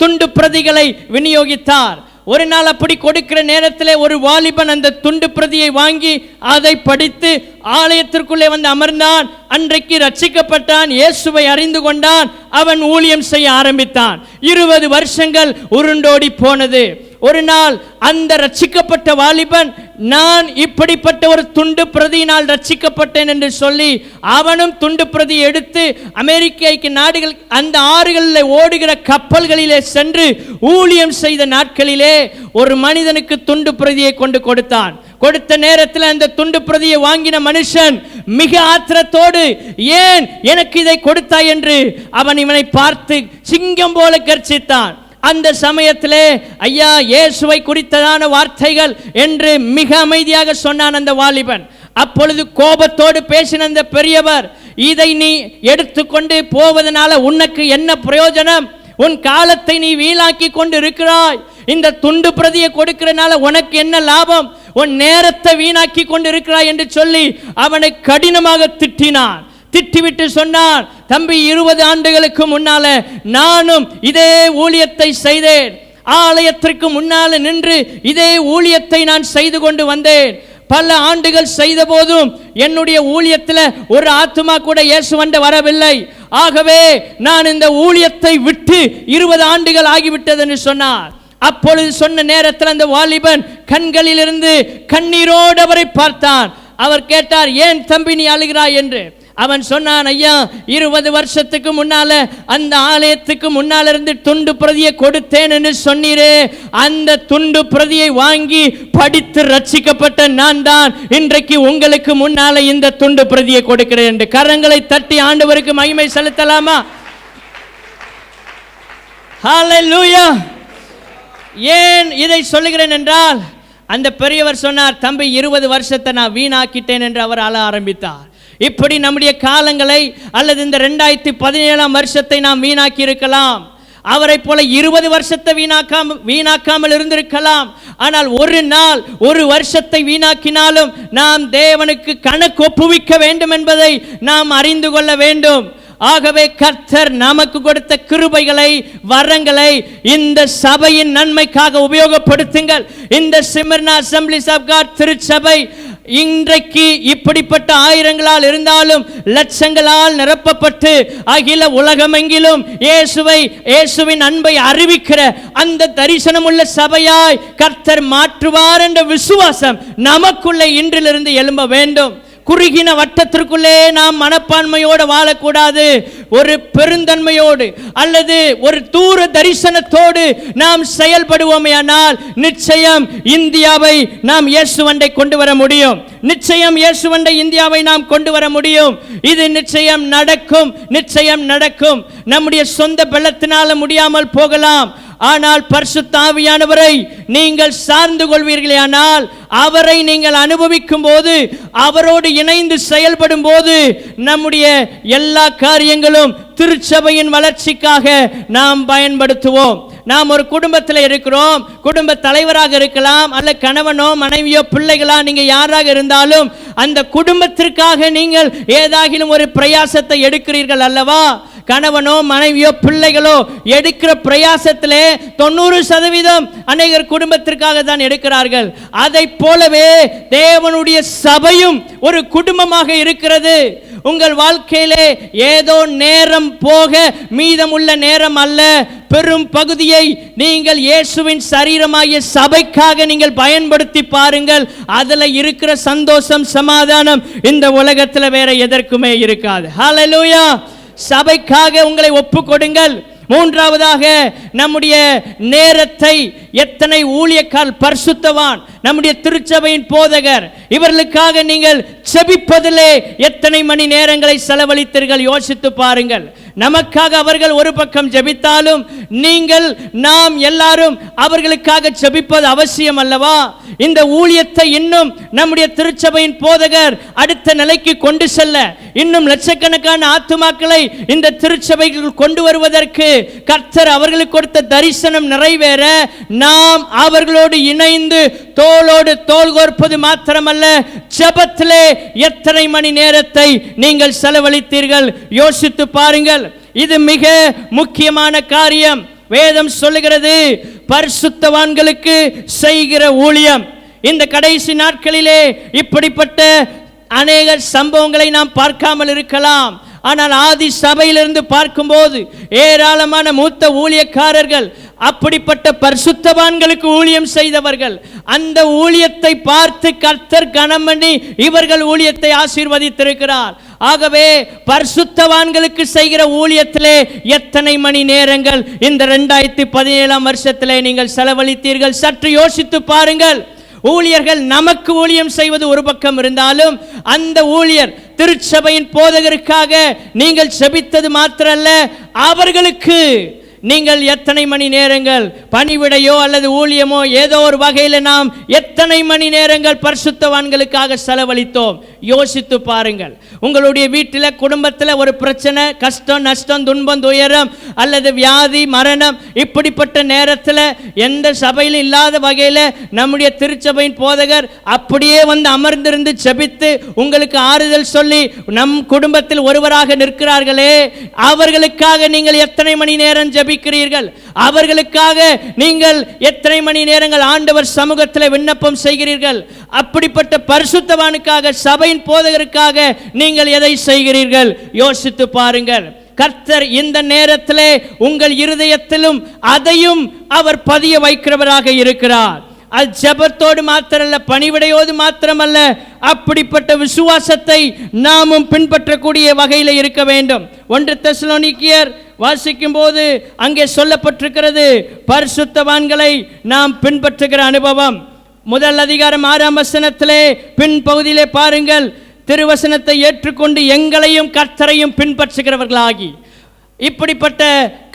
துண்டு பிரதிகளை விநியோகித்தார். ஒரு நாள் அப்படி கொடுக்கிற நேரத்தில் ஒரு வாலிபன் அந்த துண்டு பிரதியை வாங்கி அதை படித்து ஆலயத்திற்குள்ளே வந்து அமர்ந்தான். அன்றைக்கு ரட்சிக்கப்பட்டான், இயேசுவை அறிந்து கொண்டான், அவன் ஊழியம் செய்ய ஆரம்பித்தான். 20 வருஷங்கள் உருண்டோடி போனது. ஒரு நாள் அந்த ரட்சிக்கப்பட்ட வாலிபன், நான் இப்படிப்பட்ட ஒரு துண்டு பிரதியினால் ரட்சிக்கப்பட்டேன் என்று சொல்லி அவனும் துண்டு பிரதி எடுத்து அமெரிக்க ஐக்கிய நாடுகள் அந்த ஆறுகளில் ஓடுகிற கப்பல்களிலே சென்று ஊழியம் செய்த நாட்களிலே ஒரு மனிதனுக்கு துண்டு பிரதியை கொண்டு கொடுத்தான். கொடுத்த நேரத்தில் அந்த துண்டு பிரதியை வாங்கின மனுஷன் மிக ஆத்திரத்தோடு, ஏன் எனக்கு இதை கொடுத்தாய் என்று அவன் இவனை பார்த்து சிங்கம் போல கர்ச்சித்தான். அந்த சமயத்திலே ஐயா இயேசுவை குறித்ததான வார்த்தைகள் என்று மிக அமைதியாக சொன்னான் அந்த வாலிபன். அப்பொழுது கோபத்தோடு பேசின அந்த பெரியவர், இதை நீ எடுத்துக்கொண்டு போவதனால உனக்கு என்ன பிரயோஜனம்? உன் காலத்தை நீ வீணாக்கி கொண்டு இருக்கிறாய். இந்த துண்டு பிரதியை கொடுக்கிறனால உனக்கு என்ன லாபம்? உன் நேரத்தை வீணாக்கி கொண்டு இருக்கிறாய் என்று சொல்லி அவனை கடினமாக திட்டினான். திட்டிவிட்டு சொன்னான், தம்பி 20 ஆண்டுகளுக்கு முன்னால நானும் இதே ஊழியத்தை செய்தேன். ஆலயத்திற்கு முன்னால நின்று இதே ஊழியத்தை நான் செய்து கொண்டு வந்தேன். பல ஆண்டுகள் செய்த போதும் என்னுடைய ஊழியத்தில் ஒரு ஆத்துமா கூட இயேசுவண்ட வரவில்லை. ஆகவே நான் இந்த ஊழியத்தை விட்டு 20 ஆண்டுகள் ஆகிவிட்டது என்று சொன்னார். அப்பொழுது சொன்ன நேரத்தில் அந்த வாலிபன் கண்களிலிருந்து கண்ணீரோடு அவரை பார்த்தான். அவர் கேட்டார், ஏன் தம்பி நீ அழுகிறாய் என்று. அவன் சொன்னான், ஐயா 20 வருஷத்துக்கு முன்னால அந்த ஆலயத்துக்கு முன்னால இருந்து துண்டு பிரதியை கொடுத்தேன் என்று சொன்னீரே, அந்த துண்டு பிரதியை வாங்கி படித்து ரட்சிக்கப்பட்ட நான் தான் இன்றைக்கு உங்களுக்கு முன்னால இந்த துண்டு பிரதியை கொடுக்கிறேன் என்று. கரங்களை தட்டி ஆண்டவருக்கு மகிமை செலுத்தலாமா? ஹல்லேலூயா. ஏன் இதை சொல்லுகிறேன் என்றால், அந்த பெரியவர் சொன்னார், தம்பி 20 வருஷத்தை நான் வீணாக்கிட்டேன் என்று அவர் அழ ஆரம்பித்தார். இப்படி நம்முடைய காலங்களை அல்லது இந்த 2017 வருஷத்தை நாம் வீணாக்கி இருக்கலாம். அவரை போல 20 வருஷத்தை வீணாக்காமல் இருந்திருக்கலாம். ஆனால் ஒரு நாள் ஒரு வருஷத்தை வீணாக்கினாலும் நாம் தேவனுக்கு கணக்கு ஒப்புவிக்க வேண்டும் என்பதை நாம் அறிந்து கொள்ள வேண்டும். ஆகவே கர்த்தர் நமக்கு கொடுத்த கிருபைகளை, வரங்களை இந்த சபையின் நன்மைக்காக உபயோகப்படுத்துங்கள். இந்த ஸ்மிர்னா அசெம்பிளிஸ் ஆஃப் காட் திருச்சபை இன்றைக்கு இப்படிப்பட்ட ஆயிரங்களால் இருந்தாலும் லட்சங்களால் நிரப்பப்பட்டு அகில உலகமெங்கிலும் இயேசுவின் அன்பை அறிவிக்கிற அந்த தரிசனம் உள்ள சபையாய் கர்த்தர் மாற்றுவார் என்ற விசுவாசம் நமக்குள்ளே இன்றிலிருந்து எழும்ப வேண்டும். குறுகின வட்டத்திற்குள்ளே நாம் மனப்பான்மையோடு வாழக்கூடாது. ஒரு பெருந்தன்மையோடு அல்லது ஒரு தூர தரிசனத்தோடு நாம் செயல்படுவோமேயானால் நிச்சயம் இந்தியாவை நாம் இயேசுவண்டை கொண்டு வர முடியும். நிச்சயம் இயேசுவண்டை இந்தியாவை நாம் கொண்டு வர முடியும். இது நிச்சயம் நடக்கும், நிச்சயம் நடக்கும். நம்முடைய சொந்த பலத்தினால முடியாமல் போகலாம். ஆனால் பரிசுத்த ஆவியானவரை நீங்கள் சார்ந்து கொள்வீர்களானால், அவரை நீங்கள் அனுபவிக்கும் போது, அவரோடு இணைந்து செயல்படும் போது நம்முடைய எல்லா காரியங்களும் திருச்சபையின் வளர்ச்சிக்காக நாம் பயன்படுத்துவோம். நாம் ஒரு குடும்பத்தில் இருக்கிறோம், குடும்ப தலைவராக இருக்கலாம், அல்ல கணவனோ மனைவியோ பிள்ளைகளா, நீங்க யாராக இருந்தாலும் அந்த குடும்பத்திற்காக நீங்கள் ஏதாகிலும் ஒரு பிரயாசத்தை எடுக்கிறீர்கள் அல்லவா? கணவனோ மனைவியோ பிள்ளைகளோ எடுக்கிற பிரயாசத்திலே 90% அநேகர் குடும்பத்திற்காக தான் எடுக்கிறார்கள். அதை போலவே தேவனுடைய சபையும் ஒரு குடும்பமாக இருக்கிறது. உங்கள் வாழ்க்கையிலே ஏதோ நேரம் போக மீதமுள்ள நேரம் அல்ல, பெரும் பகுதியை நீங்கள் இயேசுவின் சரீரமாகிய சபைக்காக நீங்கள் பயன்படுத்தி பாருங்கள். அதுல இருக்கிற சந்தோஷம், சமாதானம் இந்த உலகத்தில் வேற எதற்குமே இருக்காது. ஹல்லேலூயா. சபைக்காக உங்களை ஒப்பு கொடுங்கள். மூன்றாவதாக, நம்முடைய நேரத்தை எத்தனை ஊழியக்கால் பரிசுத்தவான், நம்முடைய திருச்சபையின் போதகர், இவர்களுக்காக நீங்கள் செபிப்பதிலே எத்தனை மணி நேரங்களை செலவழித்தீர்கள் யோசித்து பாருங்கள். நமக்காக அவர்கள் ஒரு பக்கம் ஜெபித்தாலும் நீங்கள் நாம் எல்லாரும் அவர்களுக்காக ஜெபிப்பது அவசியம் அல்லவா? இந்த ஊழியத்தை இன்னும் நம்முடைய திருச்சபையின் போதகர் அடுத்த நிலைக்கு கொண்டு செல்ல, இன்னும் லட்சக்கணக்கான ஆத்துமாக்களை இந்த திருச்சபைக்கு கொண்டு வருவதற்கு கர்த்தர் அவர்களுக்கு கொடுத்த தரிசனம் நிறைவேற நாம் அவர்களோடு இணைந்து தோளோடு தோள் கோர்ப்பது மாத்திரமல்ல, ஜெபத்திலே எத்தனை மணி நேரத்தை நீங்கள் செலவழித்தீர்கள் யோசித்து பாருங்கள். இது மிக முக்கியமான காரியம். வேதம் சொல்லுகிறது, பரிசுத்தவான்களுக்கு செய்கிற ஊழியம். இந்த கடைசி நாட்களிலே இப்படிப்பட்ட அநேக சம்பவங்களை நாம் பார்க்காமல் இருக்கலாம். ஆனால் ஆதி சபையிலிருந்து பார்க்கும்போது ஏராளமான மூத்த ஊழியக்காரர்கள் அப்படிப்பட்ட பரிசுத்தவான்களுக்கு ஊழியம் செய்தவர்கள். அந்த ஊழியத்தை பார்த்து கர்த்தர் கனம் பண்ணி இவர்கள் ஊழியத்தை ஆசீர்வதித்திருக்கிறார். ஆகவே பரிசுத்தவான்களுக்கு செய்கிற ஊழியத்திலே எத்தனை மணி நேரங்கள் இந்த 2017 வருஷத்திலே நீங்கள் செலவழித்தீர்கள்? சற்று யோசித்து பாருங்கள். ஊழியர்கள் நமக்கு ஊழியம் செய்வது ஒரு பக்கம் இருந்தாலும், அந்த ஊழியர் திருச்சபையின் போதகருக்காக நீங்கள் செபித்தது மாத்திரல்ல, அவர்களுக்கு நீங்கள் எத்தனை மணி நேரங்கள் பணிவிடையோ அல்லது ஊழியமோ ஏதோ ஒரு வகையில் நாம் எத்தனை மணி நேரங்கள் பரிசுத்தவான்களுக்காக செலவழித்தோம் யோசித்து பாருங்கள். உங்களுடைய வீட்டில் குடும்பத்தில் ஒரு பிரச்சனை, கஷ்டம், நஷ்டம், துன்பம், துயரம் அல்லது வியாதி, மரணம், இப்படிப்பட்ட நேரத்தில் எந்த சபையிலும் இல்லாத வகையில் நம்முடைய திருச்சபையின் போதகர் அப்படியே வந்து அமர்ந்திருந்து ஜெபித்து உங்களுக்கு ஆறுதல் சொல்லி நம் குடும்பத்தில் ஒருவராக நிற்கிறார்களே, அவர்களுக்காக நீங்கள் எத்தனை மணி நேரம் ஜெபிக்கிறீர்கள்? அவர்களுக்காக நீங்கள் எத்தனை மணி நேரங்கள் ஆண்டவர் சமூகத்தில் விண்ணப்பம் செய்கிறீர்கள்? அப்படிப்பட்ட பரிசுத்தவானுக்காக, சபையின் போதகருக்காக நீங்கள் எதை செய்கிறீர்கள் யோசித்து பாருங்கள். கர்த்தர் இந்த நேரத்திலே உங்கள் இருதயத்திலும் அதையும் அவர் பதிய வைக்கிறவராக இருக்கிறார். அது ஜெபத்தோடு மாத்திரமல்ல, பணிவிடையோடு மாத்திரமல்ல, அப்படிப்பட்ட விசுவாசத்தை நாமும் பின்பற்றக்கூடிய வகையில் இருக்க வேண்டும். 1 தெசலோனிக்கேயர் வாசிக்கும் போது அங்கே சொல்லப்பட்டிருக்கிறது, பரிசுத்தவான்களை நாம் பின்பற்றுகிற அனுபவம். 1 அதிகாரம் 6 வசனத்திலே பின் பகுதியிலே பாருங்கள், திருவசனத்தை ஏற்றுக்கொண்டு எங்களையும் கர்த்தரையும் பின்பற்றுகிறவர்களாகி. இப்படிப்பட்ட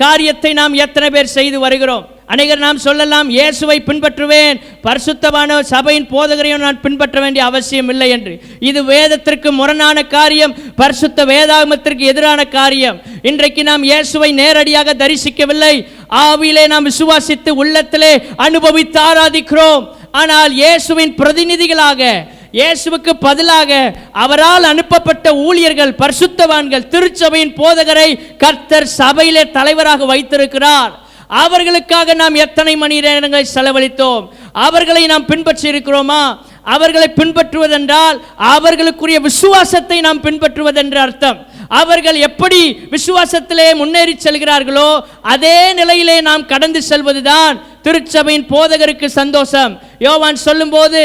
காரியத்தை நாம் எத்தனை பேர் செய்து வருகிறோம்? அநேகர் நாம் சொல்லலாம், இயேசுவை பின்பற்றுவேன், பரிசுத்தவான சபையின் போதகரையும் நான் பின்பற்ற வேண்டிய அவசியம் இல்லை என்று. இது வேதத்திற்கு முரணான காரியம், பரிசுத்த வேதாகமத்திற்கு எதிரான காரியம். இன்றைக்கு நாம் இயேசுவை நேரடியாக தரிசிக்கவில்லை, ஆவியிலே நாம் விசுவாசித்து உள்ளத்திலே அனுபவித்து ஆராதிக்கிறோம். ஆனால் இயேசுவின் பிரதிநிதிகளாக, இயேசுவுக்கு பதிலாக அவரால் அனுப்பப்பட்ட ஊழியர்கள், பரிசுத்தவான்கள், திருச்சபையின் போதகரை கர்த்தர் சபையிலே தலைவராக வைத்திருக்கிறார். அவர்களுக்காக நாம் எத்தனை மணி நேரங்களை செலவழித்தோம்? அவர்களை நாம் பின்பற்றி இருக்கிறோமா? அவர்களை பின்பற்றுவதென்றால் அவர்களுக்குரிய விசுவாசத்தை நாம் பின்பற்றுவதென்று அர்த்தம். அவர்கள் எப்படி விசுவாசத்திலே முன்னேறி செல்கிறார்களோ அதே நிலையிலே நாம் கடந்து செல்வதுதான் திருச்சபையின் போதகருக்கு சந்தோஷம். யோவான் சொல்லும்போது,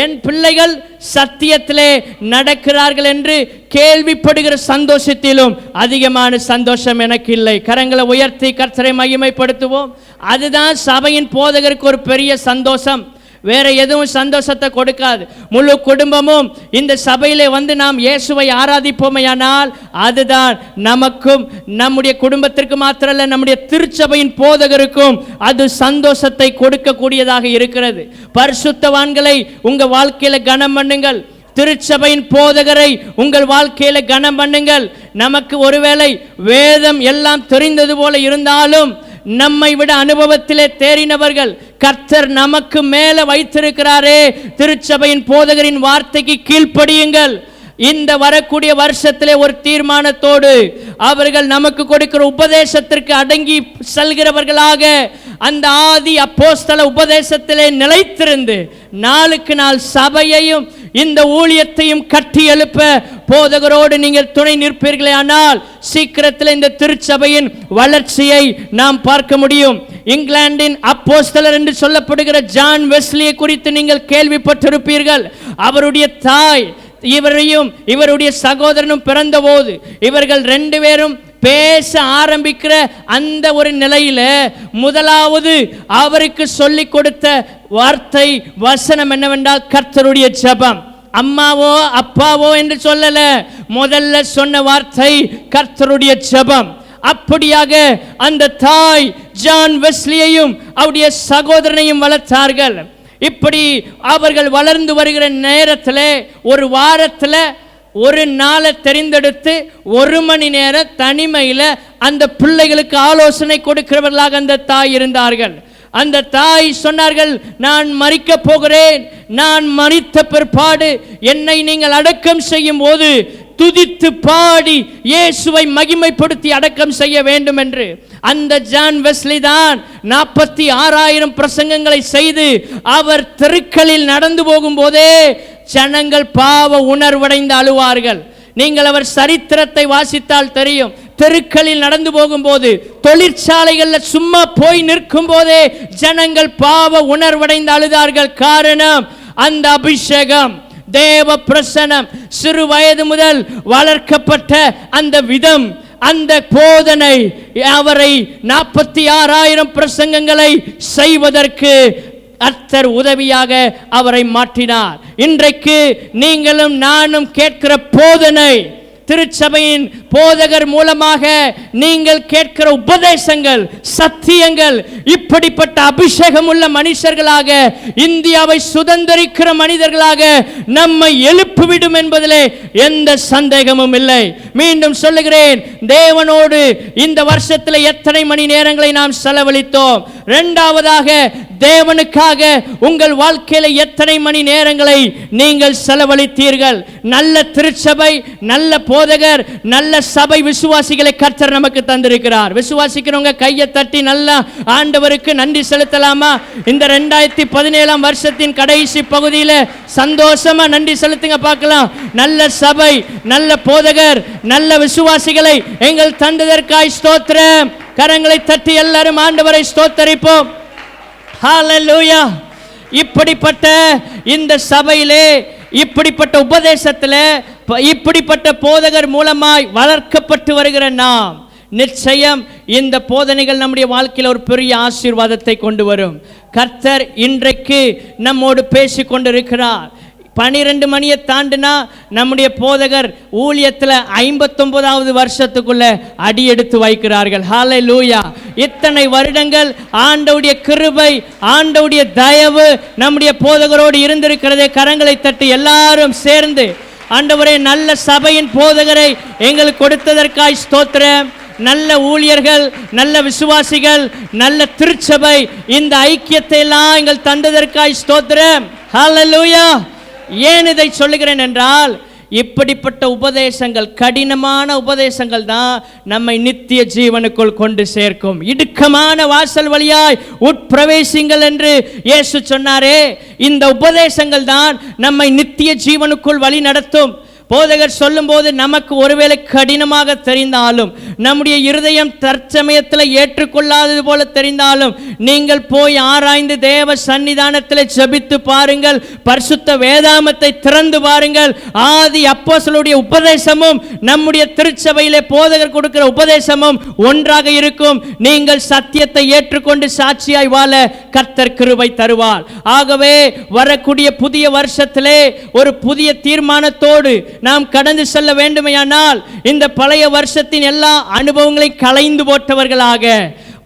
என் பிள்ளைகள் சத்தியத்திலே நடக்கிறார்கள் என்று கேள்விப்படுகிற சந்தோஷத்திலும் அதிகமான சந்தோஷம் எனக்கு இல்லை. கரங்களை உயர்த்தி கர்த்தரை மகிமைப்படுத்துவோம். அதுதான் சபையின் போதகருக்கு ஒரு பெரிய சந்தோஷம். வேற எதுவும் சந்தோஷத்தை கொடுக்காது. முழு குடும்பமும் இந்த சபையிலே வந்து நாம் இயேசுவை ஆராதிப்போமையானால் அதுதான் நமக்கும் நம்முடைய குடும்பத்திற்கு மாத்திரமல்ல, நம்முடைய திருச்சபையின் போதகருக்கும் அது சந்தோஷத்தை கொடுக்கக்கூடியதாக இருக்கிறது. பரிசுத்தவான்களை உங்க வாழ்க்கையில கனம் பண்ணுங்கள். திருச்சபையின் போதகரை உங்கள் வாழ்க்கையில கனம் பண்ணுங்கள். நமக்கு ஒருவேளை வேதம் எல்லாம் தெரிந்தது போல இருந்தாலும் நம்மை விட அனுபவத்திலே தேறினவர்கள் கர்த்தர் நமக்கு மேல வைத்திருக்கிறாரே. திருச்சபையின் போதகரின் வார்த்தைக்கு கீழ்ப்படியுங்கள். இந்த வரக்கூடிய வருஷத்திலே ஒரு தீர்மானத்தோடு அவர்கள் நமக்கு கொடுக்கிற உபதேசத்திற்கு அடங்கி செல்கிறவர்களாக அந்த ஆதி அப்போஸ்தல உபதேசத்திலே நிலைத்திருந்து நாளுக்கு நாள் சபையையும் இந்த ஊழியத்தையும் கட்டி எழுப்ப போதகரோடு நீங்கள் துணை நிற்பீர்களே ஆனால் சீக்கிரத்தில் இந்த திருச்சபையின் வளர்ச்சியை நாம் பார்க்க முடியும். இங்கிலாந்தின் அப்போஸ்தலர் என்று சொல்லப்படுகிற ஜான் வெஸ்லியை குறித்து நீங்கள் கேள்விப்பட்டிருப்பீர்கள். அவருடைய தாய் இவரையும் இவருடைய சகோதரனும் பிறந்தபோது இவர்கள் ரெண்டு பேரும் பேச ஆரம்பிக்கிற அந்த ஒரு நிலையில முதலாவது அவருக்கு சொல்லிக் கொடுத்த வார்த்தை வசனம் என்னவென்றால் கர்த்தருடைய ஜெபம். அம்மாவோ அப்பாவோ என்று சொல்லல, முதல்ல சொன்ன வார்த்தை கர்த்தருடைய ஜெபம். அப்படியாக அந்த தாய் ஜான் வெஸ்லியையும் அவருடைய சகோதரனையும் வளர்த்தார்கள். இப்படி அவர்கள் வளர்ந்து வருகிற நேரத்தில் ஒரு வாரத்தில் ஒரு நாளை தெரிந்தெடுத்து 1 மணி நேரம் தனிமையில் அந்த பிள்ளைகளுக்கு ஆலோசனை கொடுக்கிறவர்களாக அந்த தாய் இருந்தார்கள். அந்த தாய் சொன்னார்கள், நான் மரிக்க போகிறேன், நான் மரித்த பிற்பாடு என்னை நீங்கள் அடக்கம் செய்யும் போது துதித்து பாடி இயேசுவை மகிமைப்படுத்தி அடக்கம் செய்ய வேண்டும் என்று. அந்த ஜான் வெஸ்லி தான் 46,000 பிரசங்கங்களை செய்து அவர் தெருக்களில் நடந்து போகும்போதே ஜனங்கள் பாவ உணர்வடைந்து அழுவார்கள். நீங்கள் அவர் சரித்திரத்தை வாசித்தால் தெரியும். தெருக்களில் நடந்து போகும்போது, தொழிற்சாலைகளில் சும்மா போய் நிற்கும் போதே ஜனங்கள் பாவ உணர்வடைந்து அழுதார்கள். காரணம் அந்த அபிஷேகம், தேவ பிரசனம், சிறு வயது முதல் வளர்க்கப்பட்ட அந்த விதம், அந்த போதனை அவரை 46,000 பிரசங்கங்களை செய்வதற்கு கர்த்தர் உதவியாக அவரை மாற்றினார். இன்றைக்கு நீங்களும் நானும் கேட்கிற போதனை, திருச்சபையின் போதகர் மூலமாக நீங்கள் கேட்கிற உபதேசங்கள், சத்தியங்கள் இப்படிப்பட்ட அபிஷேகம் உள்ள மனுஷர்களாக, இந்தியாவை சுதந்திரிக்கிற மனிதர்களாக நம்மை எழுப்பிவிடும் என்பதிலே எந்த சந்தேகமும் இல்லை. மீண்டும் சொல்லுகிறேன், தேவனோடு இந்த வருஷத்தில் எத்தனை மணி நேரங்களை நாம் செலவழித்தோம்? இரண்டாவதாக, தேவனுக்காக உங்கள் வாழ்க்கையில எத்தனை மணி நேரங்களை நீங்கள் செலவழித்தீர்கள்? நல்ல திருச்சபை, நல்ல போதகர், நல்ல சபை விசுவாசிகளை கர்த்தர் நமக்கு தந்திருக்கிறார். விசுவாசிக்கிறவங்க கையை தட்டி நல்லா ஆண்டவருக்கு நன்றி செலுத்தலாமா? இந்த 2017 வருஷத்தின் கடைசி பகுதியில் சந்தோஷமா நன்றி செலுத்துங்க பார்க்கலாம். நல்ல சபை, நல்ல போதகர், நல்ல விசுவாசிகளை எங்கள் தந்ததற்காய் ஸ்தோத்திரம். கரங்களை தட்டி எல்லாரும் ஆண்டவரை ஸ்தோத்தரிப்போம். ஹல்லேலூயா. இப்படிப்பட்ட இந்த சபையிலே, இப்படிப்பட்ட உபதேசத்தில், இப்படிப்பட்ட போதகர் மூலமாய் வளர்க்கப்பட்டு வருகிற நாம் நிச்சயம் இந்த போதனைகள் நம்முடைய வாழ்க்கையில் ஒரு பெரிய ஆசீர்வாதத்தை கொண்டு வரும். கர்த்தர் இன்றைக்கு நம்மோடு பேசி கொண்டிருக்கிறார். 12 மணியை தாண்டினா நம்முடைய போதகர் ஊழியத்தில் 59வது வருஷத்துக்குள்ள அடியெடுத்து வைக்கிறார்கள். ஹல்லேலூயா. இத்தனை வருடங்கள் ஆண்டவருடைய கிருபை, ஆண்டவருடைய தயவு நம்முடைய போதகரோடு இருந்திருக்கிறதே. கரங்களை தட்டி எல்லாரும் சேர்ந்து ஆண்டவரே, நல்ல சபையின் போதகரை எங்களுக்கு கொடுத்ததற்காய் ஸ்தோத்திரம். நல்ல ஊழியர்கள், நல்ல விசுவாசிகள், நல்ல திருச்சபை, இந்த ஐக்கியத்தை எல்லாம் எங்கள் தந்ததற்காய் ஸ்தோத்திரம். ஹல்லேலூயா. ஏன் இதை சொல்லுகிறேன் என்றால், இப்படிப்பட்ட உபதேசங்கள், கடினமான உபதேசங்கள் தான் நம்மை நித்திய ஜீவனுக்குள் கொண்டு சேர்க்கும். இடுக்கமான வாசல் வழியாய் உட்பிரவேசிங்கள் என்று இயேசு சொன்னாரே, இந்த உபதேசங்கள் தான் நம்மை நித்திய ஜீவனுக்குள் வழி நடத்தும். போதகர் சொல்லும்போது நமக்கு ஒருவேளை கடினமாக தெரிந்தாலும், நம்முடைய இருதயம் தற்சமயத்தில் ஏற்றுக்கொள்ளாதது போல தெரிந்தாலும், நீங்கள் போய் ஆராய்ந்து தேவ சன்னிதானத்தில் ஜெபித்து பாருங்கள். பரிசுத்த வேதாமத்தை திறந்து பாருங்கள். ஆதி அப்போஸ்தலருடைய உபதேசமும் நம்முடைய திருச்சபையிலே போதகர் கொடுக்கிற உபதேசமும் ஒன்றாக இருக்கும். நீங்கள் சத்தியத்தை ஏற்றுக்கொண்டு சாட்சியாய் வாழ கர்த்தர் கிருபை தருவார். ஆகவே வரக்கூடிய புதிய வருஷத்திலே ஒரு புதிய தீர்மானத்தோடு நாம் கடந்து செல்ல வேண்டுமையானால், இந்த பழைய வருஷத்தின் எல்லா அனுபவங்களை களைந்து போட்டவர்களாக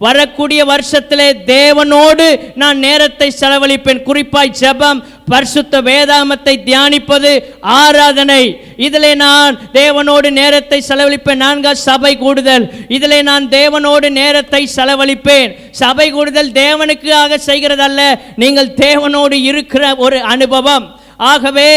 வரக்கூடிய வருஷத்திலே தேவனோடு நான் நேரத்தை செலவழிப்பேன். குறிப்பாய் ஜெபம், பரிசுத்த வேதாமத்தை தியானிப்பது, ஆராதனை, இதிலே நான் தேவனோடு நேரத்தை செலவழிப்பேன். 4 சபை கூடுதல், இதிலே நான் தேவனோடு நேரத்தை செலவழிப்பேன். சபை கூடுதல் தேவனுக்காக செய்கிறதல்ல, நீங்கள் தேவனோடு இருக்கிற ஒரு அனுபவம். ஆகவே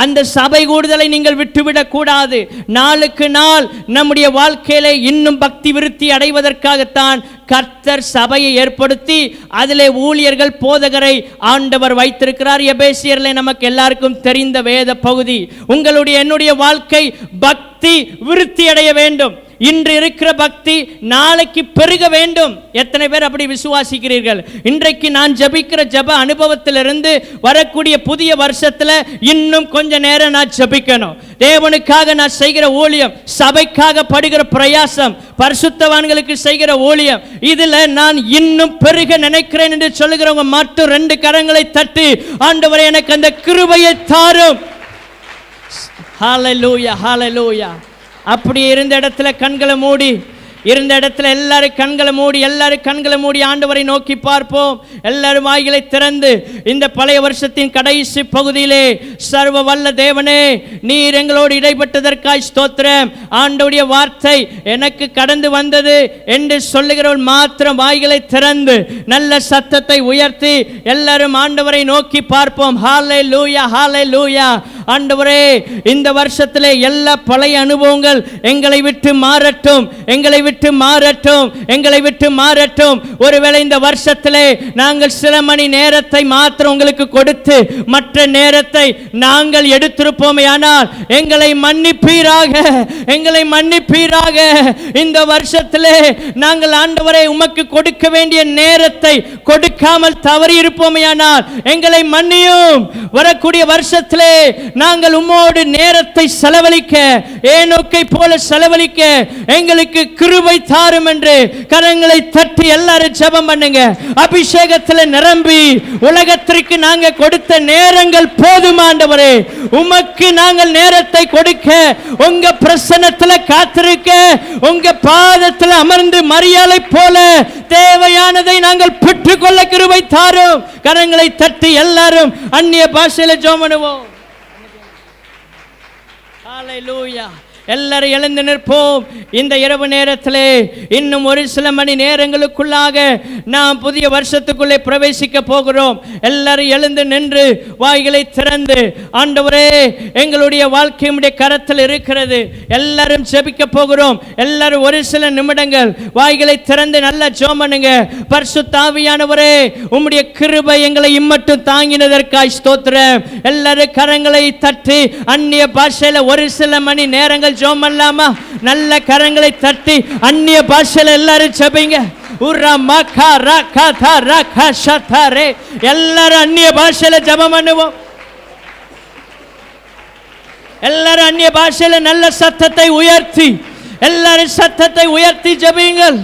அந்த சபை கூடுதலை நீங்கள் விட்டுவிடக் கூடாது. நாளுக்கு நாள் நம்முடைய வாழ்க்கையிலே இன்னும் பக்தி விருத்தி அடைவதற்காகத்தான் கர்த்தர் சபையை ஏற்படுத்தி அதிலே ஊழியர்கள், போதகரை ஆண்டவர் வைத்திருக்கிறார். எபேசியரிலே நமக்கு எல்லாருக்கும் தெரிந்த வேத பகுதி. உங்களுடைய என்னுடைய வாழ்க்கை பக்தி விருத்தி அடைய வேண்டும். இன்று இருக்கிற பக்தி நாளைக்கு பெருக வேண்டும். எத்தனை பேர் அப்படி விசுவாசிக்கிறீர்கள்? இன்றைக்கு நான் ஜெபிக்கிற ஜெப அனுபவத்திலிருந்து வரக்கூடிய புதிய வருஷத்துல இன்னும் கொஞ்ச நேரம் நான் ஜெபிக்கணும். தேவனுக்காக நான் செய்கிற ஊழியம், சபைக்காக படுகிற பிரயாசம், பரிசுத்தவான்களுக்கு செய்கிற ஊழியம், இதுல நான் இன்னும் பெருக நினைக்கிறேன் என்று சொல்லுகிறவங்க மட்டும் 2 கரங்களை தட்டி, ஆண்டவரே எனக்கு அந்த கிருபையை தாரும். ஹல்லேலூயா, ஹல்லேலூயா. அப்படி இருந்த இடத்துல கண்களை மூடி, இருந்த இடத்துல எல்லாரும் கண்களை மூடி ஆண்டவரை நோக்கி பார்ப்போம். எல்லாரும் வாய்களை திறந்து இந்த பழைய வருஷத்தின் கடைசி பகுதியிலே, சர்வ வல்ல தேவனே, நீர் எங்களோடு இடைப்பட்டதற்காய் ஸ்தோத்திரம். ஆண்டவருடைய வார்த்தை எனக்கு கடந்து வந்தது என்று சொல்லுகிறவள் மாத்திரம் வாய்களை திறந்து நல்ல சத்தத்தை உயர்த்தி எல்லாரும் ஆண்டவரை நோக்கி பார்ப்போம். ஹல்லேலூயா, ஹல்லேலூயா. ஆண்டவரே, இந்த வருஷத்திலே எல்லா பழைய அனுபவங்கள் எங்களை விட்டு மாறட்டும், எங்களை விட்டு மாறட்டும், எங்களை விட்டு மாறட்டும். ஒருவேளை இந்த வருஷத்திலே நாங்கள் சில மணி நேரத்தை மாத்திரம் உங்களுக்கு கொடுத்து மற்ற நேரத்தை நாங்கள் எடுத்திருப்போமே, ஆனால் எங்களை மன்னிப்பீராக, எங்களை மன்னிப்பீராக. இந்த வருஷத்திலே நாங்கள் ஆண்டவரே உமக்கு கொடுக்க வேண்டிய நேரத்தை கொடுக்காமல் தவறி இருப்போமே, ஆனால் எங்களை மன்னியும். வரக்கூடிய வருஷத்திலே நாங்கள் உம்மோடு நேரத்தை செலவழிக்க, ஏனோக்கை போல செலவழிக்க எங்களுக்கு கிருபை தாரும் என்று கரங்களை தட்டி எல்லாரும் ஜெபம் பண்ணுங்க. அபிஷேகத்தில் நிரம்பி உலகத்திற்கு நாங்க கொடுத்த நேரங்கள் போதும் ஆண்டவரே, உமக்கு நாங்கள் நேரத்தை கொடுக்க, உங்க பிரசன்னத்தில் காத்திருக்க, உங்க பாதத்தில் அமர்ந்து மரியாதை போல தேவையானதை நாங்கள் பெற்றுக்கொள்ள கிருபை தாரும். கரங்களை தட்டி எல்லாரும் அந்நிய பாஷையில ஜெபம் பண்ணுவோம். ஹல்லேலூயா. எல்லாரும் எழுந்து நிற்போம். இந்த இரவு நேரத்திலே இன்னும் ஒரு சில மணி நேரங்களுக்குள்ளாக நாம் புதிய வருஷத்துக்குள்ளே பிரவேசிக்க போகிறோம். எல்லாரும் எழுந்து நின்று வாய்களை திறந்து, ஆண்டவரே எங்களுடைய வாழ்க்கையுடைய கரத்தில் இருக்கிறது, எல்லாரும் ஜெபிக்க போகிறோம். எல்லாரும் ஒரு சில நிமிடங்கள் வாய்களை திறந்து நல்லா ஜெபம் பண்ணுங்க. பரிசுத்த ஆவியானவரே, உம்முடைய கிருபை எங்களை இம்மட்டும் தாங்கினதற்காய் ஸ்தோத்திரம். எல்லாரும் கரங்களை தட்டி அந்நிய பாஷையில ஒரு சில மணி நேரங்கள் ஜெபம் பண்ணலாமா? நல்ல கரங்களை தட்டி அந்நிய பாஷையில எல்லாரும் ஜெபிங்க. எல்லாரும் அந்நிய பாஷையில ஜெபம் பண்ணுவோம். எல்லாரும் அந்நிய பாஷையில நல்ல சத்தத்தை உயர்த்தி, எல்லாரும் சத்தத்தை உயர்த்தி ஜெபியுங்கள்.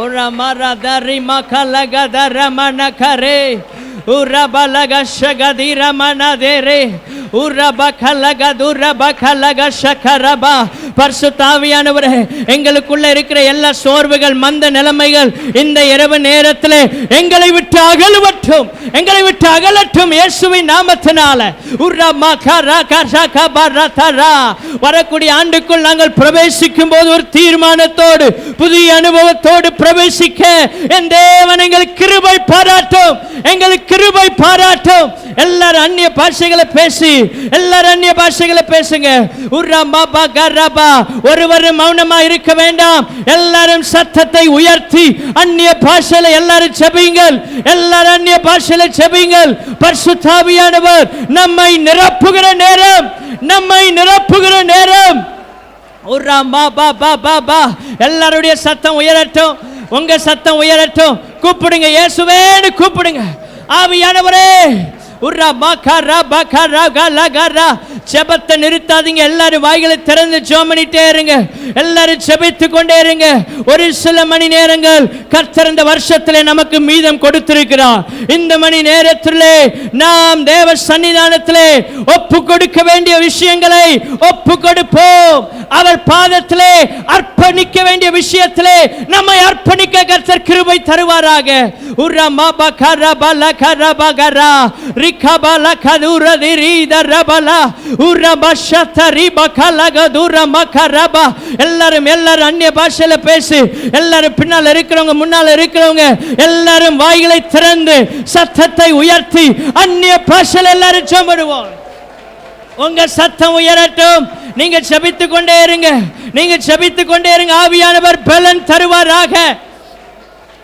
ஓரா மாரா தரி மக்கலக தரமன கரே உரபலக ஷகதி ரமன தேரே உரபகலக துரபகலக ஷகரபா. பரிசுத்த ஆவியானவரே, எங்களுக்குள்ள இருக்கிற எல்லா சோர்வுகள், மந்த நிலைமைகள் இந்த இரவு நேரத்தில் எங்களை விட்டு அகலட்டும், எங்களை விட்டு அகலட்டும் இயேசுவின் நாமத்தினால. வரக்கூடிய ஆண்டுக்குள் நாங்கள் பிரவேசிக்கும் போது ஒரு தீர்மானத்தோடு, புதிய அனுபவத்தோடு பிரவேசிக்க என் தேவன் எங்களுக்கு கிருபை பாராட்டும், எங்களுக்கு கிருபை பாராட்டும். எல்லாரும் எல்லாரும் அந்நிய பாஷைகளை பேசி, எல்லாரும் அந்நிய பாஷைகளை பேசுங்க. ஒருவரும் மௌனமா இருக்க வேண்டாம். எல்லாரும் சத்தத்தை உயர்த்தி அந்நிய பாஷையில எல்லாரும் ஜெபியுங்கள். எல்லாரும் அந்நிய பாஷையில ஜெபியுங்கள். பரிசுத்த ஆவியானவர் நம்மை நிரப்புகிற நேரம், நம்மை நிரப்புகிற நேரம். எல்லாருடைய சத்தம் உயரட்டும். உங்க சத்தம் உயரட்டும். கூப்பிடுங்க, இயேசுவேன்னு கூப்பிடுங்க. ஆவியானவரே, ஜெபத்தை நிறுத்தாதீங்க. எல்லாரும் வாய்களை திறந்து ஜெபம் பண்ணிட்டே இருங்க. எல்லாரும் ஜெபித்து கொண்டே இருங்க. ஒரு சில மணி நேரங்கள் கர்த்தர் இந்த வருஷத்திலே நமக்கு மீதம் கொடுத்திருக்கிறார். இந்த மணி நேரத்திலே நாம் தேவ சன்னிதானத்திலே ஒப்பு கொடுக்க வேண்டிய விஷயங்களை ஒப்பு கொடுப்போம். அவர் பாதத்திலே அர்ப்பணிக்க வேண்டிய விஷயத்திலே நம்மை அர்ப்பணிக்க கர்த்தர் கிருபை தருவாராக. எல்லாரும் அந்நிய பாஷையில பேசி, எல்லாரும் பின்னால் இருக்கிறவங்க முன்னால் இருக்கிறவங்க எல்லாரும் வாய்களை திறந்து சத்தத்தை உயர்த்தி அந்நிய பாஷையில எல்லாரும் ஜெபிடுவோம். உங்க சத்தம் உயரட்டும். நீங்க ஜெபித்துக் கொண்டே இருங்க. நீங்க ஜெபித்துக் கொண்டே இருங்க. ஆவியானவர் பலன் தருவாராக.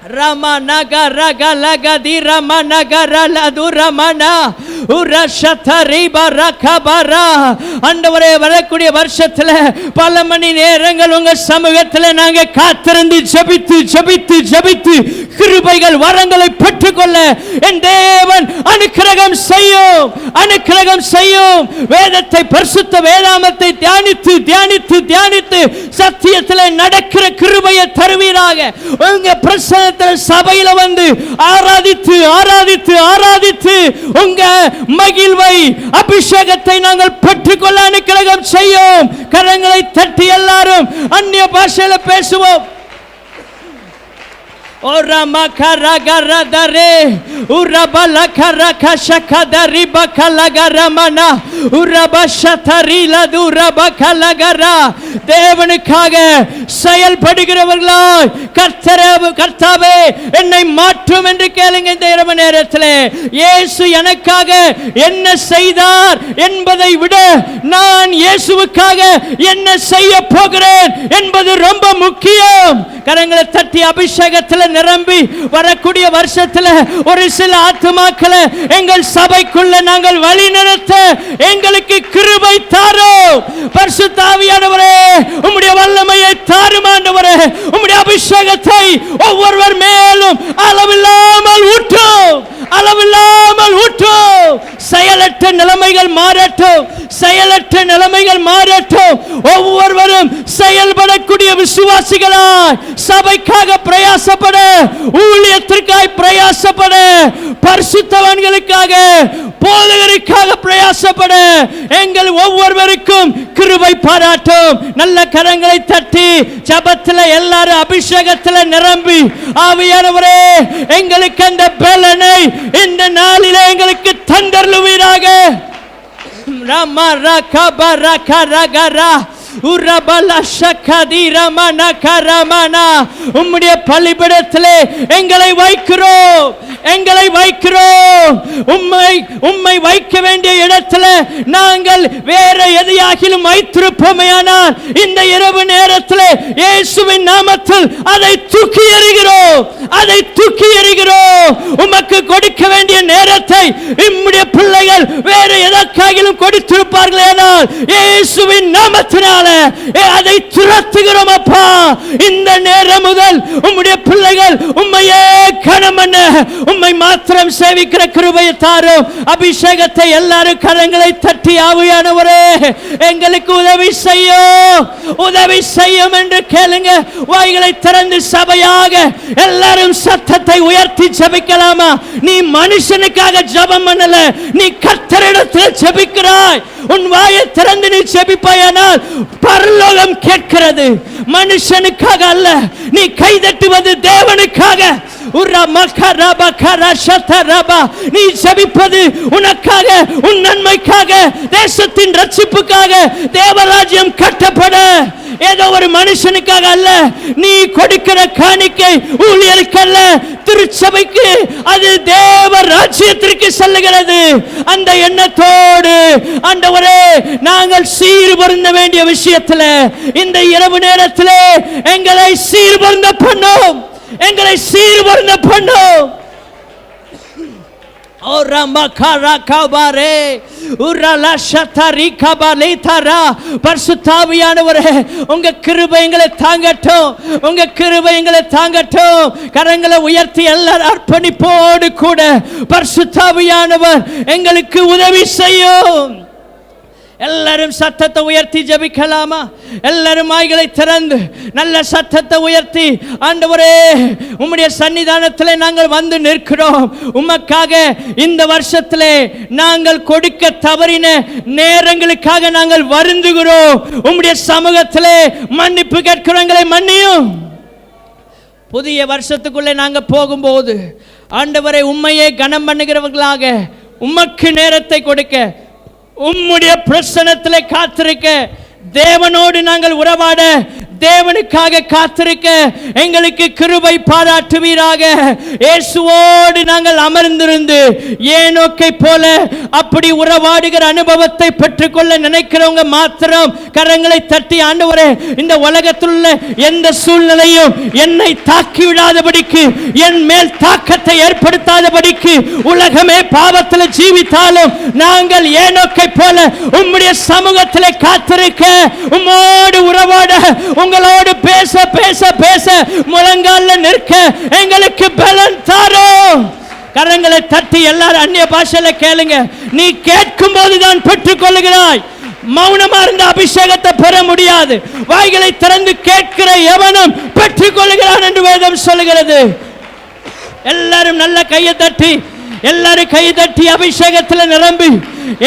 Rama naga raga laga di rama naga rala du ramana ura shatari barakabara. ஆண்டவரே, வரக்கூடிய வருஷத்துல பல மணி நேரங்கள் உங்க சமூகத்துல நாங்க காத்திருந்து ஜெபித்து ஜெபித்து ஜெபித்து கிருபைகள் வரங்களை பெற்றுக்கொள்ள என் தேவன் அனுக்கிரகம் செய்யும், அனுக்கிரகம் செய்யும். வேதத்தை, பரிசுத்த வேதாமத்தை தியானித்து தியானித்து தியானித்து சத்தியத்தில் நடக்கிற கிருபையை தருவீராக. உங்க பிரசன்ன சபையில வந்து ஆராதித்து ஆராதித்து ஆராதித்து உங்க மகிழ்வை, அபிஷேகத்தை நாங்கள் பெற்றுக்கொள்ள அனுக்கிரகம் செய்யும். கரங்களை தட்டி எல்லாரும் அந்நிய பாஷையில பேசுவோம். Ora makara garadare urabala karaka shakadari bakalagaramana urabashatari ladura bakalagara. தேவனுக்காக செயல்படுகிறவர்களாய் கர்த்தாவே என்னை மாற்றும் என்று கேளுங்க. இந்த இரவு நேரத்திலே இயேசு எனக்காக என்ன செய்தார் என்பதை விட நான் இயேசுவுக்காக என்ன செய்ய போகிறேன் என்பது ரொம்ப முக்கியம். கரங்களை தட்டி அபிஷேகத்தில் நிரம்பி வரக்கூடிய வருஷத்துல ஒரு சில ஆத்துமாக்களை எங்கள் சபைக்குள்ள நாங்கள் வழி நடத்த எங்களுக்கு கிருபை தாரும். பரிசுத்த ஆவியானவரே, உம்முடைய வல்லமையை தாரும் ஆண்டவரே. உம்முடைய அபிஷேகத்தை ஒவ்வொருவர் மேலும் அளவில்லாமல் ஊற்றும், அளவில்லாமல் ஊற்றும். செயலற்ற நிலைமைகள் மாறட்டும், செயலற்ற நிலைமைகள் மாறட்டும். ஒவ்வொருவரும் செயல்படக்கூடிய விசுவாசிகளாய் சபைக்காக பிரயாசப்பட, ஊழியத்திற்காக பிரயாசப்பட, பரிசுத்தவான்களுக்காக, போதகருக்காக பிரயாசப்பட எங்கள் ஒவ்வொருவருக்கும் கிருபை பாராட்டும். நல்ல கரங்களை தட்டி ஜெபத்தில் எல்லாரும் அபிஷேகத்தில் நிரம்பி, ஆவியானவரே எங்களுக்கு அந்த பலனை இந்த நாளிலே எங்களுக்கு தந்தருளுவீராக. ரமா ரகப ரகரகரா உரபல ஷகதிர மனகரமனா. உம்முடைய பலிபீடத்திலே எங்களை வைக்கிறோம், எங்களை வைக்கிறோம். உம்மை வைக்க வேண்டிய இடத்துல நாங்கள் வேற எதையாகிலும் வைத்திருப்போமேயானால் இந்த இரவு நேரத்தில் இயேசுவின் நாமத்தில் அதை தூக்கி எறிகிறோம், அதை தூக்கி எறிகிறோம். உமக்கு கொடுக்க வேண்டிய நேரத்தை உம்முடைய பிள்ளைகள் வேற எதற்காகிலும் கொடுத்திருப்பார்கள் ஆனால் இயேசுவின் நாமத்தினால் அதை துரத்துகிறோம். அப்பா, இந்த நேரம் முதல் உம்முடைய பிள்ளைகள் உம்மையே கனம் பண்ண, உம்மை மாத்திரம் சேவிக்கிற கிருபையை தாரும். அபிஷேகத்தை எல்லாரும் கரங்களை தட்டி, ஆவியானவரே எங்களுக்கு உதவி செய்யும், உதவி செய்யும் என்று கேளுங்க. வாய்களை திறந்து சபையாக எல்லாரும் சத்தத்தை உயர்த்தி ஜெபிக்கலாமா? நீ மனுஷனுக்காக ஜெபம் பண்ணல, நீ கர்த்தரிடத்தில் ஜெபிக்கிறாய். உன் வாயை திறந்து நீ ஜெபிப்பாயானால் பரலோகம் கேட்கிறது. மனுஷனுக்காக அல்ல, நீ கைதட்டுவது தேவனுக்காக. நீ ஜெபிப்பது உனக்காக, உன் நன்மைக்காக, தேசத்தின் ரட்சிப்புக்காக, தேவராஜ்யம் கட்டப்பட, ஏதோ ஒரு மனுஷனுக்காக அல்ல. நீ கொடுக்கிற காணிக்கை ஊழியருக்கு அல்ல, திருச்சபைக்கு, அது தேவ ராஜ்யத்திற்கு பரலோகத்திற்கு செல்லுகிறது. அந்த எண்ணத்தோடு ஆண்டவரே நாங்கள் சீர்பொருந்த வேண்டிய விஷயத்தில் இந்த இரவு நேரத்தில் எங்களை சீர்பொருந்த பண்ணும், எங்களை சீர்பொருந்த பண்ணும். பரிசுத்தாவியானவரே, உங்க கிருபை எங்களை தாங்கட்டும், உங்க கிருபை எங்களை தாங்கட்டும். கரங்களை உயர்த்தி எல்லாரும் அர்ப்பணிப்போடு கூட பரிசுத்தாவியானவர் எங்களுக்கு உதவி செய்யும். எல்லாரும் சத்தத்தை உயர்த்தி ஜெபிக்கலாமா? எல்லாரும் வாய்களை திறந்து நல்ல சத்தத்தை உயர்த்தி, ஆண்டவரே உம்முடைய சன்னிதானத்திலே நாங்கள் வந்து நிற்கிறோம். உமக்காக இந்த வருஷத்திலே நாங்கள் கொடுக்க தவறின நேரங்களுக்காக நாங்கள் வருந்துகிறோம். உம்முடைய சமூகத்திலே மன்னிப்பு கேட்கிறவங்களை மன்னியும். புதிய வருஷத்துக்குள்ளே நாங்கள் போகும்போது ஆண்டவரை உம்மையே கனம் பண்ணுகிறவர்களாக உமக்கு நேரத்தை கொடுக்க, உம்முடைய பிரசன்னத்திலே காத்திருக்க, தேவனோடு நாங்கள் உறவாட, தேவனுக்காக காத்திருக்க எங்களுக்கு கிருபை பாராட்டுவீராக. இயேசுவோடு நாங்கள் அமர்ந்திருந்து ஏனோக்கை போல அப்படி உறவாடுகிற அனுபவத்தை பெற்றுக்கொள்ள நினைக்கிறவங்க மாத்திரம் கரங்களை தட்டி, ஆண்டவரே இந்த உலகத்தில் உள்ள எந்த சூழ்நிலையும் என்னை தாக்கி விடாதபடிக்கு, என் மேல் தாக்கத்தை ஏற்படுத்தாதபடிக்கு, உலகமே பாவத்தில் ஜீவித்தாலும் நாங்கள் ஏனோக்கை போல உம்முடைய சமூகத்தில் காத்திருக்க, உம்மோடு உறவாட, உங்களோடு பேச பேச பேச முழங்கால நிற்க எங்களுக்கு பலன் தாரும். கரங்களை தட்டி எல்லாரும் அந்நிய பாஷையில கேளுங்க. நீ கேட்கும் போதுதான் பெற்றுக் கொள்ளுகிறாய். மௌனமா இருந்த அபிஷேகத்தை பெற முடியாது. வாய்களை திறந்து கேட்கிற எவனும் பெற்றுக் கொள்ளுகிறான் என்று வேதம் சொல்லுகிறது. எல்லாரும் நல்ல கையை தட்டி, எல்லாரும் கை தட்டி அபிஷேகத்தில் நிரம்பி,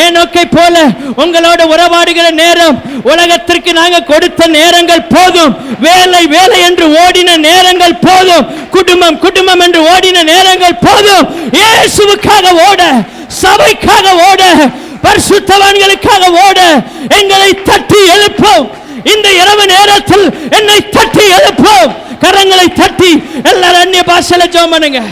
ஏனோக்கை போல உங்களோட உறவாடுகிற நேரம் உலகத்திற்கு நாங்கள் கொடுத்த நேரங்கள் போதும். வேலை வேலை என்று ஓடின நேரங்கள் போதும். குடும்பம் குடும்பம் என்று ஓடின நேரங்கள் போதும். இயேசுவுக்காக ஓட, சபைக்காக ஓட, பரிசுத்தவான்களுக்காக ஓட எங்களை தட்டி எழுப்போம். இந்த இரவு நேரத்தில் என்னை தட்டி எழுப்போம். கரங்களை தட்டி எல்லாரும் அந்நிய பாஷையில ஜெபம் பண்ணுங்க.